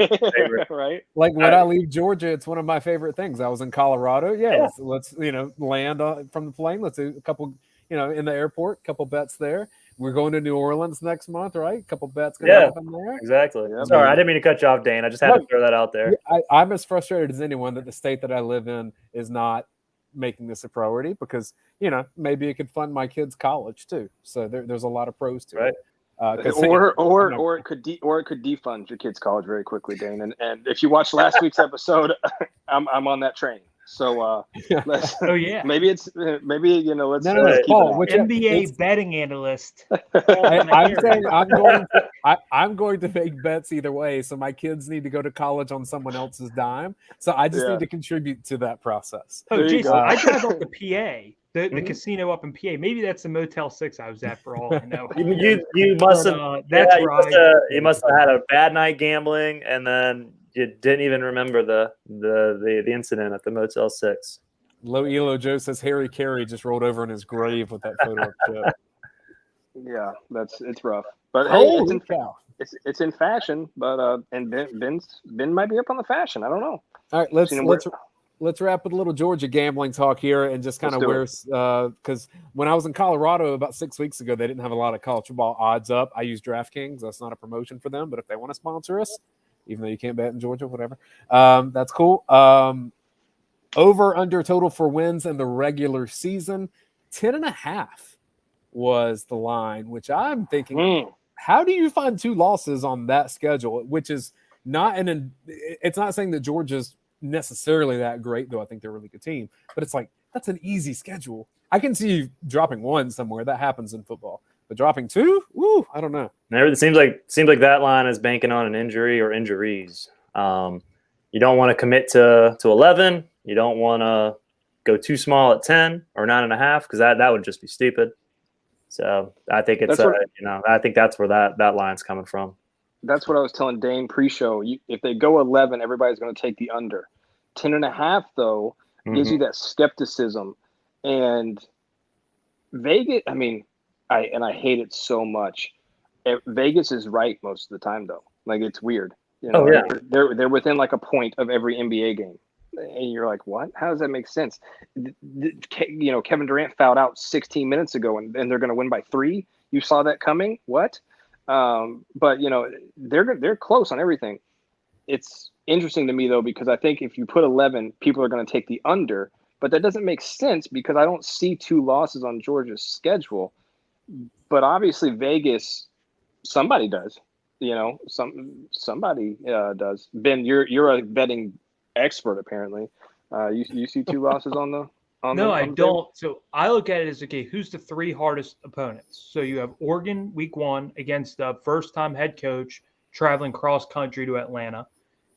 Right? Like when I leave Georgia, it's one of my favorite things. I was in Colorado. Yeah. Let's land from the plane. Let's do a couple, in the airport, couple bets there. We're going to New Orleans next month, right? A couple bets going to happen there. Exactly. Yeah, Sorry, I didn't mean to cut you off, Dane. I just had to throw that out there. I'm as frustrated as anyone that the state that I live in is not making this a priority, because maybe it could fund my kids' college too. So there's a lot of pros to it. Or it could defund your kids' college very quickly, Dane. And if you watched last week's episode, I'm on that train. So let's. Oh yeah. Maybe let's. Paul, NBA betting analyst. I'm saying I'm going to make bets either way. So my kids need to go to college on someone else's dime. So I just need to contribute to that process. Oh, Jason, I drive up to PA. The casino up in PA. Maybe that's the Motel 6 I was at, for all I know. You must have. You must have had a bad night gambling, and then you didn't even remember the incident at the Motel 6. Low Elo Joe says Harry Carey just rolled over in his grave with that photo of Chip. Yeah, it's rough. But hey, it's in fashion. But and Ben might be up on the fashion. I don't know. All right, let's wrap with a little Georgia gambling talk here, and just kind of because when I was in Colorado about 6 weeks ago, they didn't have a lot of college football odds up. I use DraftKings. That's not a promotion for them, but if they want to sponsor us, even though you can't bet in Georgia, whatever, that's cool. Over under total for wins in the regular season, 10.5 was the line, which I'm thinking, how do you find 2 losses on that schedule? Which is not it's not saying that Georgia's necessarily that great, though I think they're a really good team, but it's like, that's an easy schedule. I can see you dropping 1 somewhere. That happens in football, but dropping 2, I don't know. It seems like that line is banking on an injury or injuries. You don't want to commit to 11. You don't want to go too small at 10 or 9.5 because that would just be stupid. So I think it's I think that's where that line's coming from. That's what I was telling Dayne pre-show. If they go 11, everybody's going to take the under. 10.5 though gives you that skepticism, and Vegas. I mean, I hate it so much. Vegas is right most of the time though. Like it's weird. You know, they're within like a point of every NBA game, and you're like, what? How does that make sense? You know, Kevin Durant fouled out 16 minutes ago, and they're going to win by 3. You saw that coming? What? But you know, they're close on everything. It's interesting to me though, because I think if you put 11, people are going to take the under, but that doesn't make sense because I don't see 2 losses on Georgia's schedule. But obviously Vegas, somebody does. You know, somebody does. Ben, you're a betting expert apparently. You see 2 losses on the. No, I don't. So I look at it as, okay, who's the 3 hardest opponents? So you have Oregon week 1 against a first-time head coach traveling cross-country to Atlanta.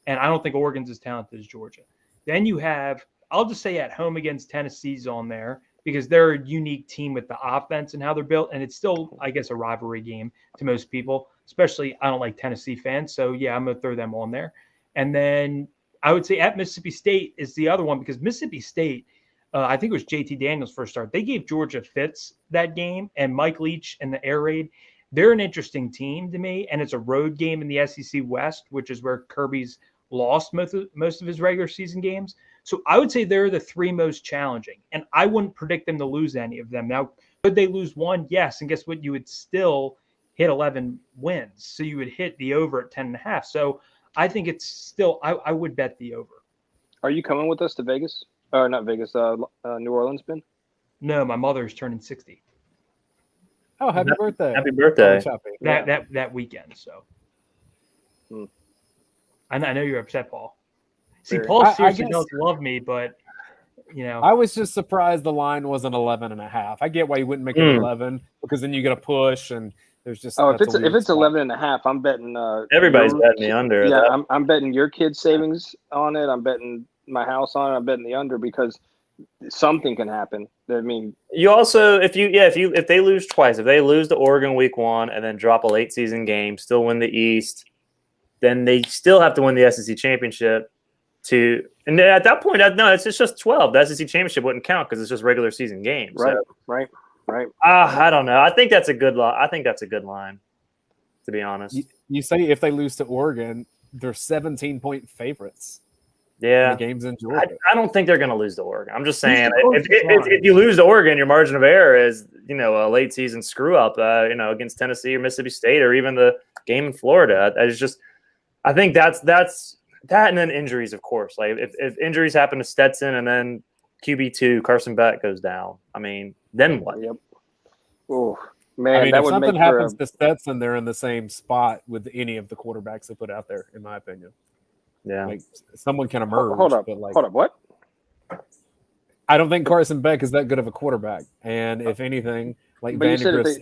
And I don't think Oregon's as talented as Georgia. Then you have, I'll just say at home against Tennessee's on there because they're a unique team with the offense and how they're built. And it's still, I guess, a rivalry game to most people, especially I don't like Tennessee fans. So, yeah, I'm going to throw them on there. And then I would say at Mississippi State is the other one because Mississippi State, I think it was JT Daniels' first start. They gave Georgia fits that game, and Mike Leach and the air raid. They're an interesting team to me, and it's a road game in the SEC West, which is where Kirby's lost most of his regular season games. So I would say they're the 3 most challenging, and I wouldn't predict them to lose any of them. Now, could they lose 1? Yes, and guess what? You would still hit 11 wins, so you would hit the over at 10.5. So I think it's still I would bet the over. Are you coming with us to Vegas? Or not Vegas, New Orleans, Ben? No, my mother's turning 60. Oh, happy birthday. Happy birthday. That weekend, so. I know you're upset, Paul. See, Paul seriously does love me, but, you know. I was just surprised the line wasn't 11.5. I get why you wouldn't make it 11 because then you get a push and there's just. Oh, if it's 11.5, I'm betting. Everybody's betting the under. Yeah, I'm betting your kids' savings on it. I'm betting my house on it. I'm betting the under because something can happen. I mean, you also if they lose twice, if they lose to Oregon week 1 and then drop a late season game, still win the East, then they still have to win the SEC championship. And at that point, no, it's just 12. The SEC championship wouldn't count because it's just regular season games. Right, so. right. I don't know. I think that's a good line. I think that's a good line, to be honest. You say if they lose to Oregon, they're 17-point favorites. Yeah, the games in Georgia. I don't think they're going to lose to Oregon. I'm just saying, if you lose to Oregon, your margin of error is a late season screw up. Against Tennessee or Mississippi State or even the game in Florida. I think that's that, and then injuries, of course. Like if injuries happen to Stetson and then QB2 Carson Beck goes down, I mean, then what? Yep. Oh man, I mean, if something happens to Stetson, they're in the same spot with any of the quarterbacks they put out there, in my opinion. Yeah, like someone can emerge. Hold up, what? I don't think Carson Beck is that good of a quarterback, and if anything, like Vandegrift's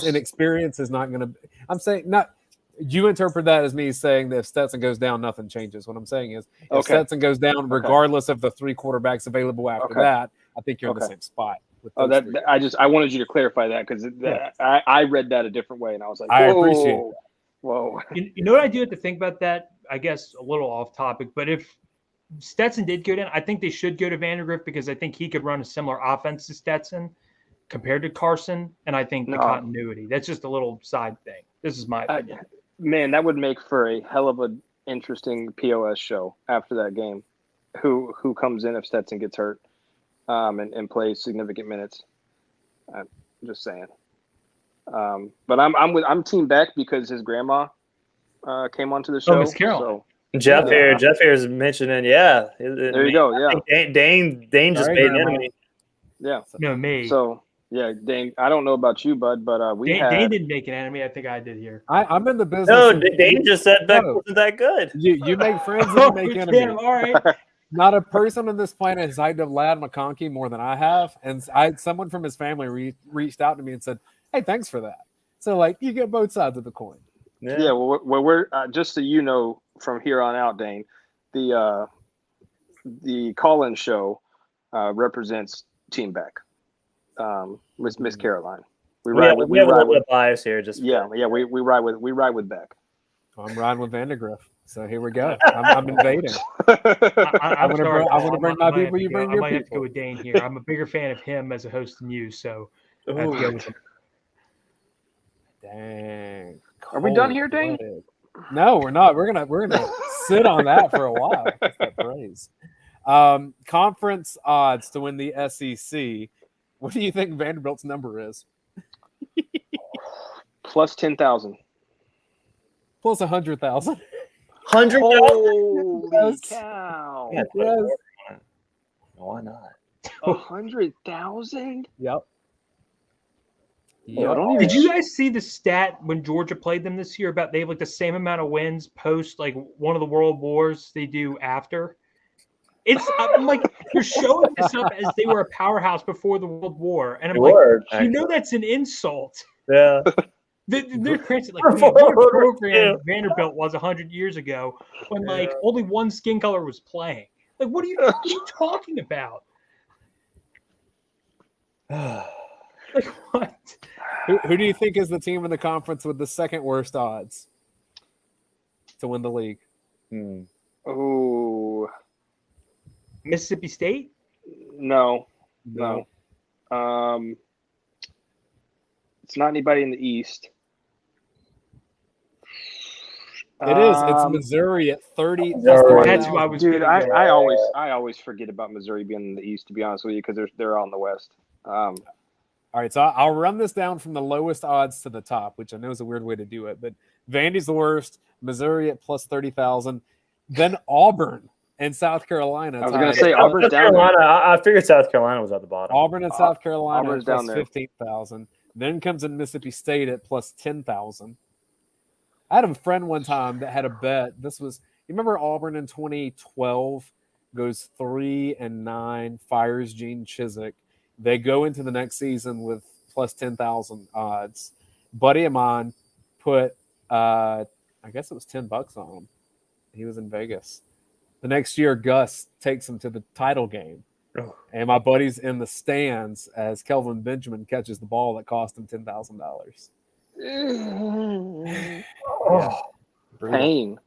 inexperience is not going to. I'm saying not. You interpret that as me saying that if Stetson goes down, nothing changes. What I'm saying is, if Stetson goes down, regardless of the 3 quarterbacks available after that, I think you're in the same spot. I wanted you to clarify that because I read that a different way, and I was like, I appreciate that. Whoa. You know what I do have to think about that? I guess a little off topic, but if Stetson did go down, I think they should go to Vandegrift because I think he could run a similar offense to Stetson compared to Carson, and I think the continuity. That's just a little side thing. This is my opinion. Man, that would make for a hell of an interesting POS show after that game. Who comes in if Stetson gets hurt and plays significant minutes? I'm just saying. But I'm Team Beck because his grandma came onto the show. Oh, Miss Carol. So, Jeff here is mentioning, there you go. Yeah, Dayne just made an enemy. Yeah, no me. So yeah, Dayne. I don't know about you, bud, but Dayne didn't make an enemy. I think I did here. I'm in the business. No, Dayne just said Beck wasn't that good. You make friends and you make enemies. Yeah, all right. Not a person on this planet has hyped up Ladd McConkey more than I have, and someone from his family reached out to me and said, "Hey, thanks for that." So, like, you get both sides of the coin. Yeah, well, we're just so you know from here on out, Dane, the call-in show represents Team Beck, Miss Caroline. We have a little bit of bias here, just we ride with Beck. I'm riding with Vandergriff. So here we go. I'm invading. I want to bring my people. You bring your people. I might have to go with Dane here. I'm a bigger fan of him as a host than you, so I have to go with him. Dang. Are we done here, Dane? No, we're not. We're gonna sit on that for a while. That's that praise. Conference odds to win the SEC. What do you think Vanderbilt's number is? Plus 10,000. Plus 100,000. 100,000. Holy cow! Yes. Why not? 100,000? Yep. Did you guys see the stat when Georgia played them this year about they have like the same amount of wins post like one of the world wars they do after? I'm like, you're showing this up as they were a powerhouse before the World War, and I'm that's an insult. Yeah. They're crazy. Like what program Vanderbilt was 100 years ago when like only one skin color was playing. Like, what are you talking about? Like what? Who do you think is the team in the conference with the second worst odds to win the league? Oh, Mississippi State? No. It's not anybody in the East. It is. It's Missouri at 30. That's who I was. Dude, I always forget about Missouri being in the East, to be honest with you, because they're on the West. All right, so I'll run this down from the lowest odds to the top, which I know is a weird way to do it, but Vandy's the worst. Missouri at plus 30,000. Then Auburn and South Carolina. I was going to say Auburn's down there. I figured South Carolina was at the bottom. Auburn and South Carolina Auburn's at plus down there. 15,000. Then comes in Mississippi State at plus 10,000. I had a friend one time that had a bet. You remember Auburn in 2012 goes 3-9, fires Gene Chizik. They go into the next season with plus 10,000 odds. Buddy of mine put, I guess it was $10 on him. He was in Vegas. The next year, Gus takes him to the title game. Oh. And my buddy's in the stands as Kelvin Benjamin catches the ball that cost him $10,000. Pain.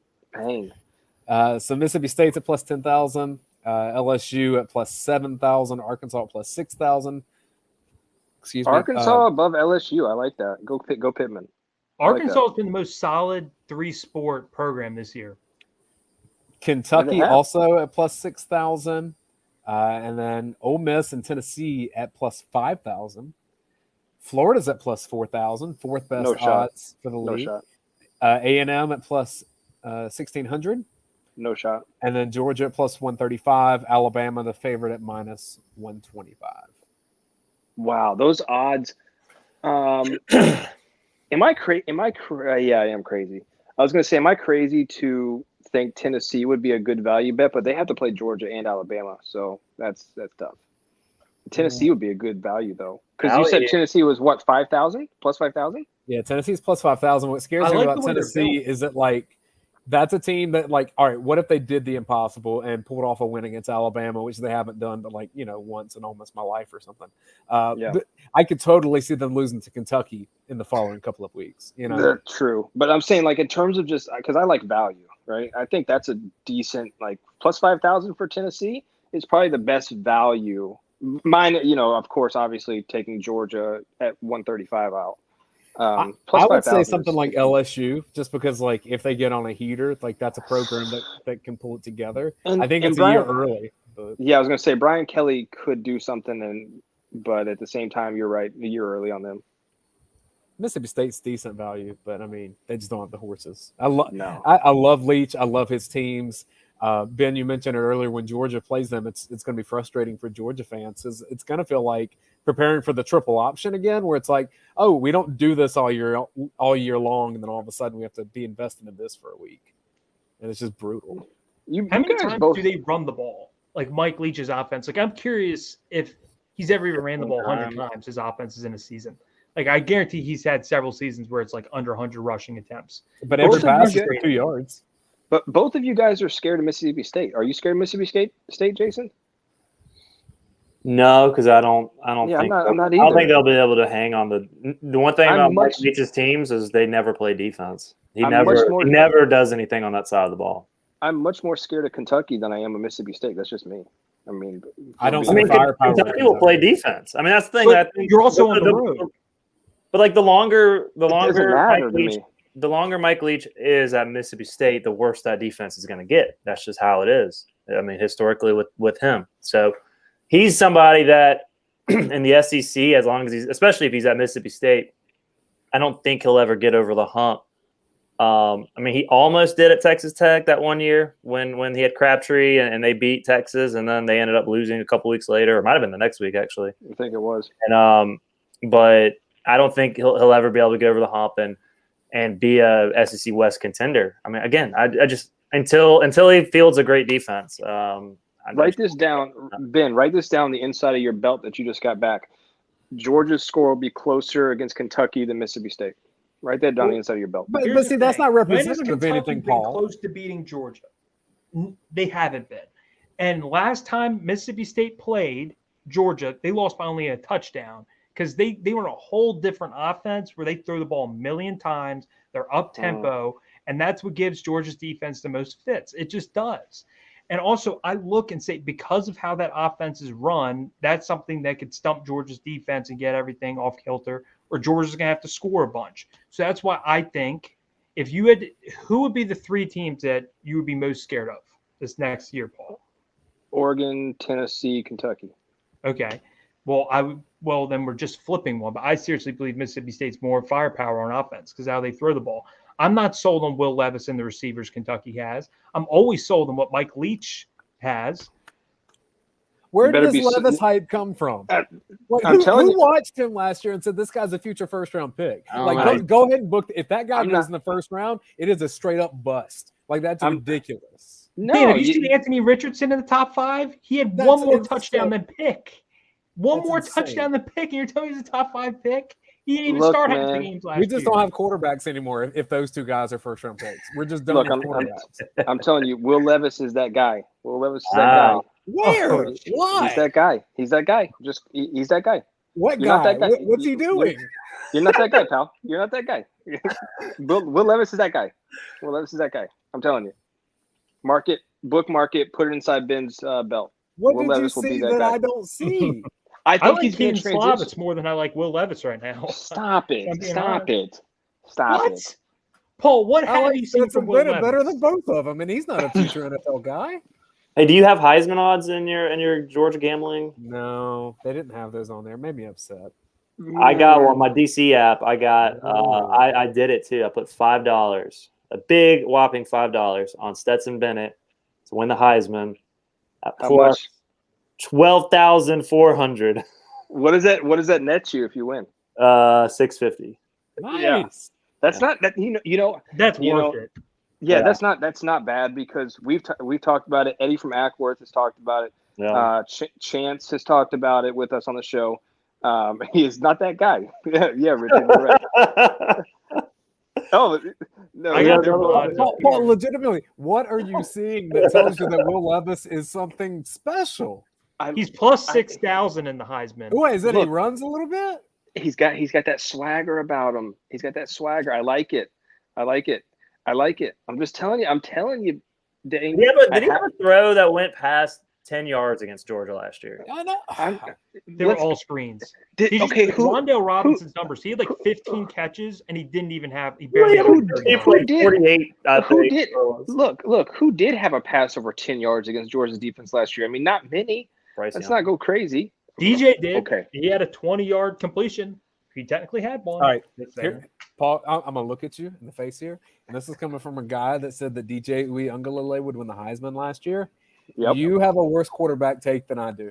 So Mississippi State's at plus 10,000. LSU at plus 7,000. Arkansas at plus 6,000. Excuse me. Arkansas above LSU. I like that. Go Pittman. Arkansas has been the most solid 3-sport program this year. Kentucky also at plus 6,000. And then Ole Miss and Tennessee at plus 5,000. Florida's at plus 4,000. Fourth best odds for the league. No shot. A&M at plus 1,600. No shot. And then Georgia at plus 135. Alabama, the favorite, at minus 125. Wow, those odds. Am I crazy? Yeah, I am crazy. I was going to say, am I crazy to think Tennessee would be a good value bet? But they have to play Georgia and Alabama, so that's tough. Tennessee would be a good value, though. Because you said Tennessee was, what, 5,000? Plus 5,000? Yeah, Tennessee's plus 5,000. What scares me about Tennessee is that, like, that's a team that, like, all right, what if they did the impossible and pulled off a win against Alabama, which they haven't done, but, like, once in almost my life or something. But I could totally see them losing to Kentucky in the following couple of weeks. That's true. But I'm saying, like, in terms of just – because I like value, right? I think that's a decent, like, plus 5,000 for Tennessee is probably the best value. Mine, of course, obviously taking Georgia at 135 out. I would say something like LSU, just because, like, if they get on a heater, like, that's a program that can pull it together. I think it's a year early. But. Yeah, I was going to say Brian Kelly could do something, but at the same time, you're right, a year early on them. Mississippi State's decent value, but, I mean, they just don't have the horses. I love Leach. I love his teams. Ben, you mentioned it earlier, when Georgia plays them, it's going to be frustrating for Georgia fans. It's going to feel like preparing for the triple option again, where it's like, oh, we don't do this all year long, and then all of a sudden we have to be invested in this for a week, and it's just brutal. How many times do they run the ball? Like Mike Leach's offense. Like, I'm curious if he's ever even ran the ball 100 times. His offense is in a season. Like I guarantee he's had several seasons where it's like under 100 rushing attempts. But every Both of pass you is for 2 yards. But both of you guys are scared of Mississippi State. Are you scared of Mississippi State, Jason? No, because I don't Yeah, think I'm not I don't either. think they'll be able to hang on the one thing I'm about much- Mike Leach's teams is they never play defense. He I'm much more- never does anything on that side of the ball. I'm much more scared of Kentucky than I am of Mississippi State. That's just me. I mean, I don't I mean, see firepower. Kentucky will play defense. I mean, that's the thing. But you're also on the road. But like the longer doesn't matter to me. the longer Mike Leach is at Mississippi State, the worse that defense is going to get. That's just how it is. I mean, historically with him. So he's somebody that in the SEC, as long as especially if he's at Mississippi State, I don't think he'll ever get over the hump. I mean, he almost did at Texas Tech that one year when he had Crabtree and they beat Texas, and then they ended up losing a couple weeks later. It might have been the next week, actually. I think it was. And but I don't think he'll ever be able to get over the hump and be a SEC West contender. I mean, again, I just until he fields a great defense. Write this down, Ben. Write this down the inside of your belt that you just got back. Georgia's score will be closer against Kentucky than Mississippi State. Write that down the inside of your belt. But Here's see, the that's thing. not When has representative of Kentucky anything, been Paul. close to beating Georgia? They haven't been. And last time Mississippi State played Georgia, they lost by only a touchdown because they were in a whole different offense where they throw the ball a million times. They're up tempo, and that's what gives Georgia's defense the most fits. It just does. And also, I look and say, because of how that offense is run, that's something that could stump Georgia's defense and get everything off kilter, or Georgia's going to have to score a bunch. So that's why I think if you had – who would be the 3 teams that you would be most scared of this next year, Paul? Oregon, Tennessee, Kentucky. Okay. Well, then we're just flipping one. But I seriously believe Mississippi State's more firepower on offense because how they throw the ball. I'm not sold on Will Levis and the receivers Kentucky has. I'm always sold on what Mike Leach has. Where does Levis hype come from? Who watched him last year and said this guy's a future first-round pick? Go ahead and book. If that guy goes in the first round, it is a straight-up bust. Like, that's ridiculous. No, Dan, have you seen Anthony Richardson in the top 5? He had one more touchdown than pick. One more touchdown than pick, and you're telling me he's a top 5 pick? He didn't even start half the games last year. We just don't have quarterbacks anymore if those 2 guys are first-round picks. We're just done with quarterbacks. I'm telling you, Will Levis is that guy. Will Levis is that guy. Where? Why? He's that guy. He's that guy. He's that guy. What guy? Not that guy. What's he doing? You're not that guy, pal. You're not that guy. Will Levis is that guy. Will Levis is that guy. I'm telling you. Mark it, bookmark it, put it inside Ben's belt. What Will did Levis you will be see that that guy. I don't see? I think like he's going to transition. Slavitz more than I like Will Levis right now. Stop it. What? Paul, what have you seen from Will Levis? Better than both of them, and he's not a future NFL guy. Hey, do you have Heisman odds in your Georgia gambling? No, they didn't have those on there. Made me upset. I got one. My DC app. I got. I did it too. I put $5, a big whopping $5 on Stetson Bennett to win the Heisman. How much? 12,400. What does that net you if you win? $650. Nice. Yeah. That's not that that's worth it. Yeah, that's not bad because we've talked about it. Eddie from Ackworth has talked about it. Yeah. Chance has talked about it with us on the show. He is not that guy. Yeah, Richard, you're right. Oh no! Paul, legitimately, what are you seeing that tells you that Will Levis is something special? He's plus 6,000 in the Heisman. Wait, is it he runs a little bit? He's got that swagger about him. He's got that swagger. I like it. I'm just telling you. Dayne. Did he have a throw that went past 10 yards against Georgia last year? I know. They were all screens. Wandale Robinson's numbers. He had like 15 catches, and he didn't even have. He barely had 48. Who did? Look. Who did have a pass over 10 yards against Georgia's defense last year? I mean, not many. Let's not go crazy. DJ did. Okay. He had a 20-yard completion. He technically had one. All right, here, Paul, I'm going to look at you in the face here, and this is coming from a guy that said that DJ Uiagalelei would win the Heisman last year. Yep. You have a worse quarterback take than I do.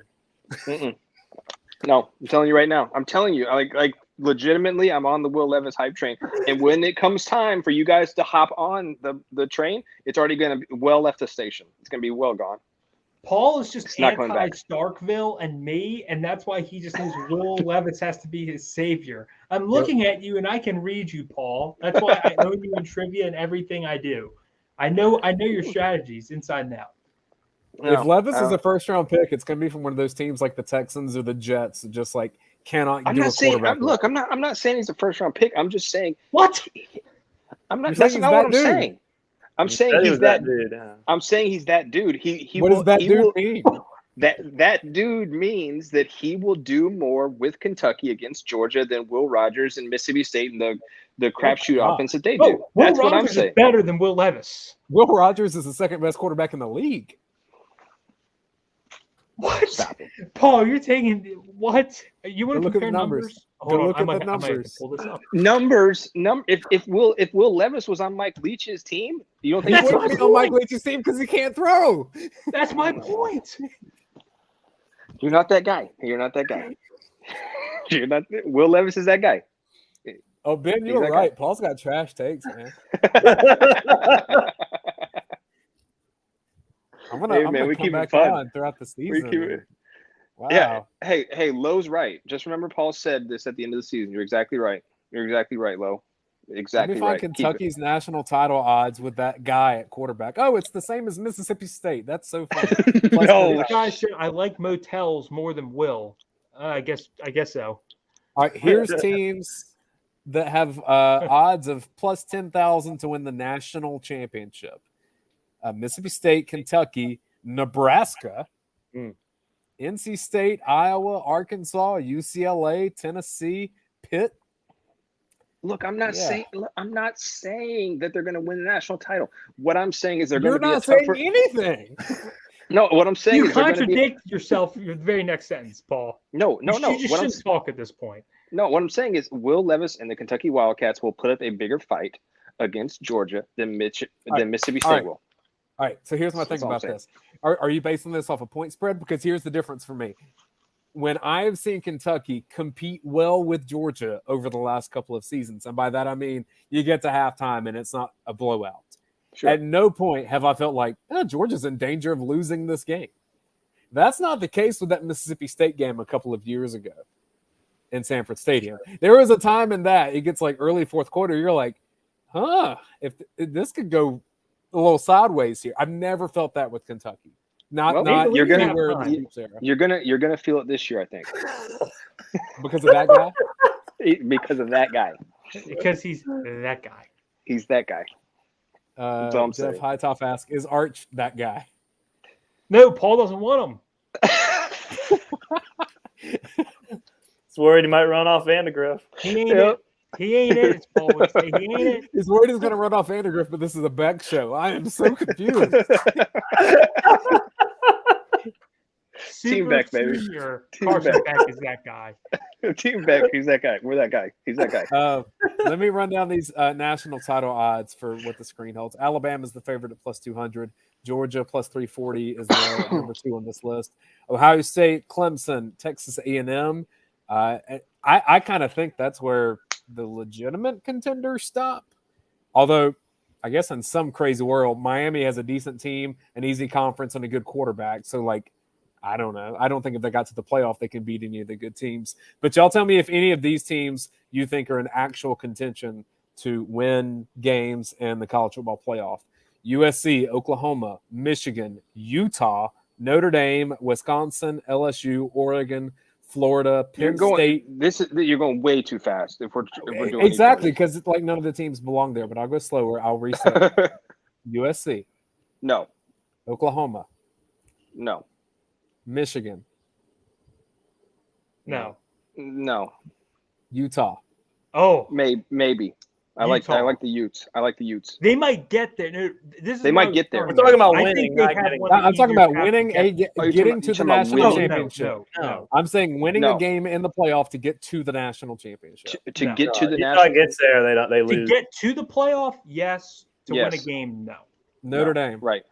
No, I'm telling you right now. I'm telling you, like legitimately, I'm on the Will Levis hype train. And when it comes time for you guys to hop on the train, it's already going to be well left the station. It's going to be well gone. Paul is just It's not coming back. anti-Starkville and me, and that's why he just knows Will Levis has to be his savior. I'm looking at you, and I can read you, Paul. That's why I own you in trivia and everything I do. I know your strategies inside and out. If Levis is a first-round pick, it's going to be from one of those teams like the Texans or the Jets, that just like cannot I'm do not a saying. quarterback. Look, I'm not saying he's a first-round pick. I'm just saying. What? I'm not. You're That's saying not he's what that I'm dude. saying. I'm saying he's that dude. Yeah. I'm saying he's that dude. He What will, does that he dude will, mean? That dude means that he will do more with Kentucky against Georgia than Will Rogers and Mississippi State and the crapshoot offense that they do. Oh, Will That's what I'm Rogers saying. is better than Will Levis. Will Rogers is the second-best quarterback in the league. What? Stop it. Paul, you're taking what? You want Go to look at compare the numbers. Hold Go on, look I at might the have to numbers. pull this up. If Will Levis was on Mike Leach's team, you don't think He That's wouldn't my be on Mike point. Leach's team because he can't throw. That's my point. you're not that guy. You're not that guy. You're not. Will Levis is that guy. Oh, Ben, you He's were that right. Paul's got trash takes, man. I'm Hey, gonna man, we come keep it back fun. on throughout the season. keep it- Wow. Yeah. Hey, Lowe's right. Just remember Paul said this at the end of the season. You're exactly right. You're exactly right, Lowe. Exactly Let me find right. Kentucky's national title odds with that guy at quarterback. Oh, it's the same as Mississippi State. That's so funny. No. This guy said I like motels more than Will. I guess so. All right, here's teams that have odds of plus 10,000 to win the national championship. Mississippi State, Kentucky, Nebraska, NC State, Iowa, Arkansas, UCLA, Tennessee, Pitt. Look, I'm not Yeah. saying that they're going to win the national title. What I'm saying is they're going You're to be not a saying tougher. anything. No, what I'm saying You is they're going to be. contradict yourself in your very next sentence, Paul. No. You just What I'm shouldn't talk at this point. No, what I'm saying is Will Levis and the Kentucky Wildcats will put up a bigger fight against Georgia than Mississippi State will. All right, so here's my thing That's all I'm about saying. this. Are you basing this off a point spread? Because here's the difference for me. When I've seen Kentucky compete well with Georgia over the last couple of seasons, and by that I mean you get to halftime and it's not a blowout. Sure. At no point have I felt like Georgia's in danger of losing this game. That's not the case with that Mississippi State game a couple of years ago in Sanford Stadium. There was a time in that it gets like early fourth quarter, you're like, if this could go a little sideways here. I've never felt that with Kentucky. Not you're gonna anywhere in the Hoops era. you're gonna feel it this year, I think, Because of that guy. because of that guy. Because he's that guy. He's that guy. That's all I'm Jeff saying. Hightoff asks, is Arch that guy? No, Paul doesn't want him. He's worried he might run off Vandegrift. He ain't it. He ain't it. It's Paul would say. He ain't it. He's worried he's going to run off Vandergrift, but this is a Beck show. I am so confused. Team Beck, baby. Senior Team Carson Beck. Beck is that guy. Team Beck, he's that guy. We're that guy. He's that guy. Let me run down these national title odds for what the screen holds. Alabama is the favorite at plus 200. Georgia plus 340 is the number 2 on this list. Ohio State, Clemson, Texas A&M. I kind of think that's where the legitimate contenders stop. Although, I guess in some crazy world, Miami has a decent team, an easy conference, and a good quarterback. So, like, I don't know. I don't think if they got to the playoff, they can beat any of the good teams. But y'all tell me if any of these teams you think are in actual contention to win games in the college football playoff. USC, Oklahoma, Michigan, Utah, Notre Dame, Wisconsin, LSU, Oregon, Florida, Penn State. You're going way too fast. If we're doing exactly, because it's like none of the teams belong there. But I'll go slower. I'll reset. USC. No. Oklahoma. No. Michigan. No. Utah. Oh, maybe. I like the Utes. I like the Utes. They might get there. No, They might get there. We're talking about I winning, think they not have getting. one of the I'm talking easier about paths winning, to get- getting to the national championship. No. I'm saying winning No. a game in the playoff to get to the national championship. To No. get to the Utah national. gets there, they To lose. get to the playoff, yes. To win a Yes. game, no. Notre Dame. Right.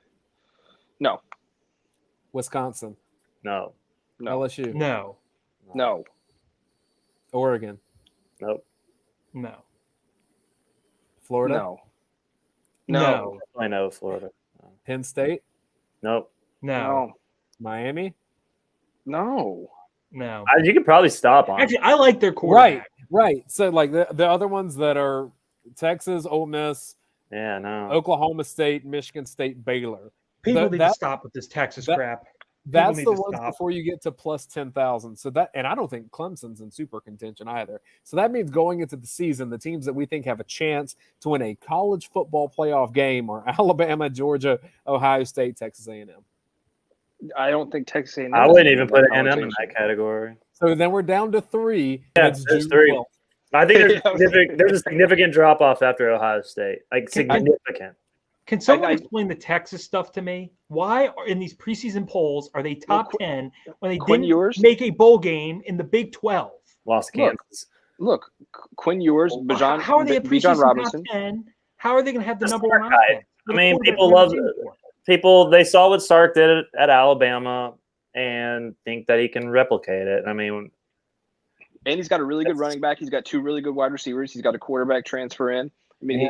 No. Wisconsin. No. LSU. No. No. Oregon. Nope. No. Florida. No. No. I know Florida. Penn State. Nope. No. Miami? No. You could probably stop on. Actually, I like their quarterback. Right. So like the other ones that are Texas, Ole Miss, Yeah, no. Oklahoma State, Michigan State, Baylor. People need to stop with this Texas crap. That's the ones before you get to plus 10,000. So that, and I don't think Clemson's in super contention either. So that means going into the season, the teams that we think have a chance to win a college football playoff game are Alabama, Georgia, Ohio State, Texas A&M. I don't think Texas A&M. I wouldn't even put A&M in that category. So then we're down to 3. Yeah, there's 3. 12th. I think there's a significant drop off after Ohio State, like significant. Can someone explain the Texas stuff to me? Why are in these preseason polls are they top 10 when they didn't make a bowl game in the Big 12? Lost Kansas. Look, Quinn Ewers, Bijan, how are they a preseason Robinson? top 10? How are they going to have the number 1 offense? I mean, people love people. They saw what Sark did at Alabama and think that he can replicate it. I mean, and he's got a really good running back. He's got 2 really good wide receivers. He's got a quarterback transfer in. I mean,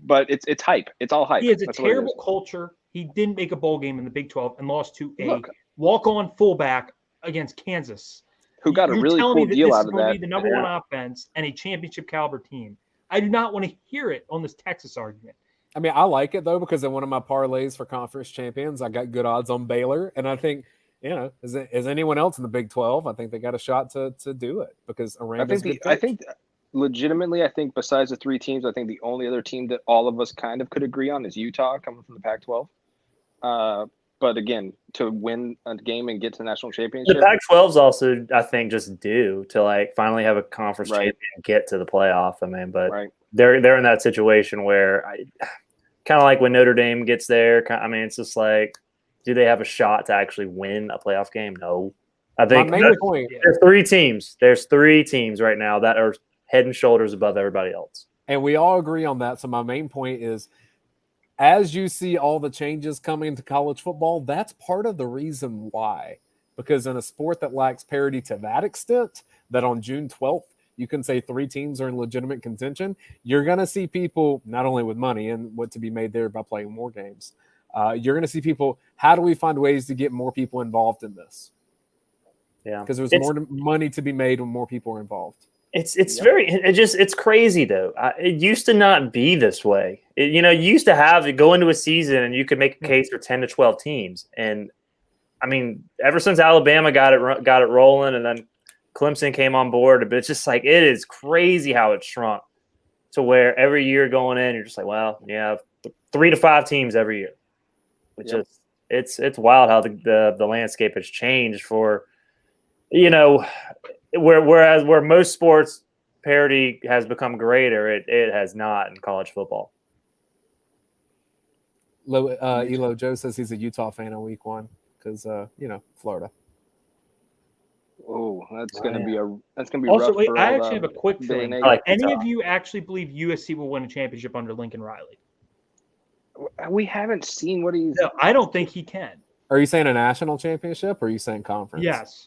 but it's hype. It's all hype. He has a terrible culture. He didn't make a bowl game in the Big 12 and lost to a walk-on fullback against Kansas, who got a really cool deal out of that. This is going to be the number 1 offense and a championship caliber team. I do not want to hear it on this Texas argument. I mean, I like it though because in one of my parlays for conference champions, I got good odds on Baylor, and I think as anyone else in the Big 12, I think they got a shot to do it because I think legitimately, I think besides the 3 teams, I think the only other team that all of us kind of could agree on is Utah coming from the Pac-12. But again, to win a game and get to the national championship, the Pac-12's also, I think, just due to like finally have a conference champion and get to the playoff. I mean, but they're in that situation where kind of like when Notre Dame gets there. I mean, it's just like, do they have a shot to actually win a playoff game? No. I think there's 3 teams. There's 3 teams right now that are head and shoulders above everybody else. And we all agree on that. So my main point is, as you see all the changes coming to college football, that's part of the reason why. Because in a sport that lacks parity to that extent, that on June 12th, you can say 3 teams are in legitimate contention, you're going to see people, not only with money and what to be made there by playing more games, you're going to see people, how do we find ways to get more people involved in this? Yeah. Because there's more money to be made when more people are involved. It's crazy though. It used to not be this way. You used to have to go into a season and you could make a case for 10 to 12 teams. And I mean, ever since Alabama got it rolling and then Clemson came on board, but it's just like, it is crazy how it shrunk to where every year going in, you're just like, well, yeah, 3 to 5 teams every year, which is, it's wild how the landscape has changed for, where most sports parity has become greater, it has not in college football. Elo Joe says he's a Utah fan on week 1 because Florida. Oh, that's gonna be also, rough. Wait, for I actually have a quick thing. Like any of you actually believe USC will win a championship under Lincoln Riley? We haven't seen what he's. No, I don't think he can. Are you saying a national championship or are you saying conference? Yes.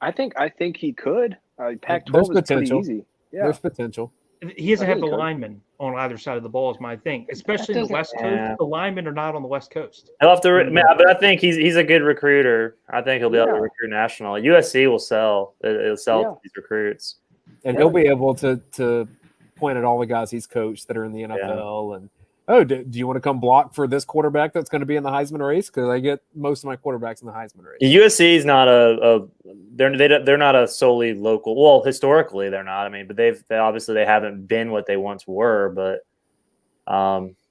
I think he could. Pac-12 is pretty easy. Yeah. There's potential. He doesn't have the linemen on either side of the ball, is my thing. Especially in the West Coast, the linemen are not on the West Coast. He'll have to, but I think he's a good recruiter. I think he'll be able to recruit national. USC will sell. It'll sell these recruits, and he'll be able to point at all the guys he's coached that are in the NFL and. Oh, do you want to come block for this quarterback that's going to be in the Heisman race? Because I get most of my quarterbacks in the Heisman race. USC is not they're not a solely local. Well, historically they're not. I mean, but they obviously haven't been what they once were. But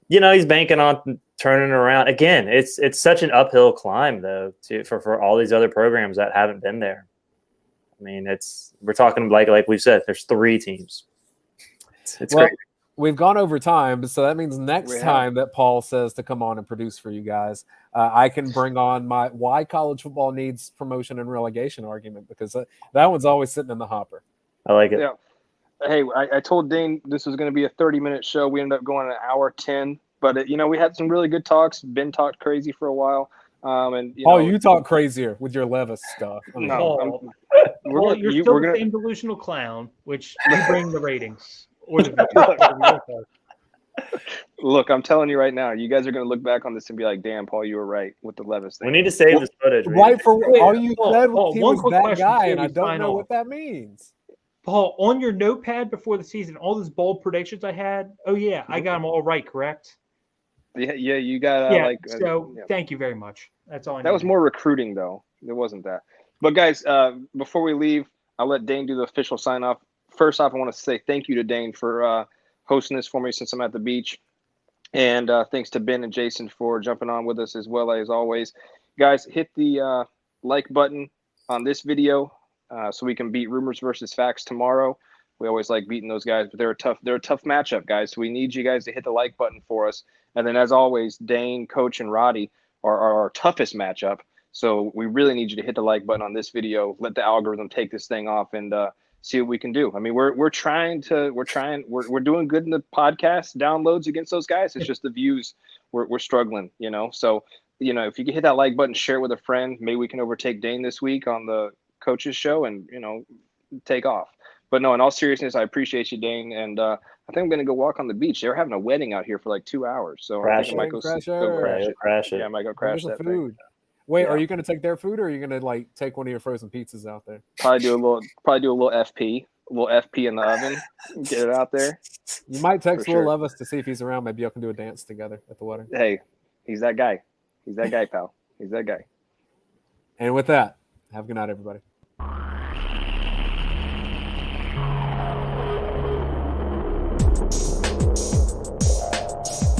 he's banking on turning around again. It's such an uphill climb though for all these other programs that haven't been there. I mean, we're talking like we've said, there's 3 teams. It's crazy. We've gone over time, so that means next time that Paul says to come on and produce for you guys, I can bring on my why college football needs promotion and relegation argument, because that one's always sitting in the hopper. I like it. Yeah. Hey, I told Dayne this was going to be a 30-minute show. We ended up going an hour 10, but we had some really good talks. Ben talked crazy for a while. You talk crazier with your Levis stuff. You're still the same delusional clown, which you bring the ratings. Or the Look, I'm telling you right now, you guys are going to look back on this and be like, "Damn, Paul, you were right with the Levis thing." We need to save this footage. Right for all you Paul, said Paul, he one was quick that question guy, before and we I don't sign know off. what that means. Paul, on your notepad before the season, all those bold predictions I had. Oh yeah, I got them all right. Correct. Yeah, you got So thank you very much. That's all I That was needed. more recruiting, though. It wasn't that. But guys, before we leave, I'll let Dayne do the official sign off. First off, I want to say thank you to Dayne for hosting this for me since I'm at the beach. And thanks to Ben and Jason for jumping on with us as well as always. Guys, hit the like button on this video so we can beat Rumors versus Facts tomorrow. We always like beating those guys, but they're a tough matchup, guys. So we need you guys to hit the like button for us. And then, as always, Dayne, Coach, and Roddy are our toughest matchup. So we really need you to hit the like button on this video. Let the algorithm take this thing off and see what we can do. I mean, we're doing good in the podcast downloads against those guys. It's just the views we're struggling, you know. So, you know, if you can hit that like button, share it with a friend. Maybe we can overtake Dayne this week on the coach's show and, you know, take off. But no, in all seriousness, I appreciate you, Dayne, and I think I'm gonna go walk on the beach. They're having a wedding out here for like 2 hours, so I think I might go crash it. Yeah, I might go crash that thing. Wait, Yeah. are you going to take their food, or are you going to like take one of your frozen pizzas out there? Probably do a little FP, in the oven. Get it out there. You might text For Will sure. Levis to see if he's around. Maybe y'all can do a dance together at the wedding. Hey, he's that guy. He's that guy, pal. He's that guy. And with that, have a good night, everybody.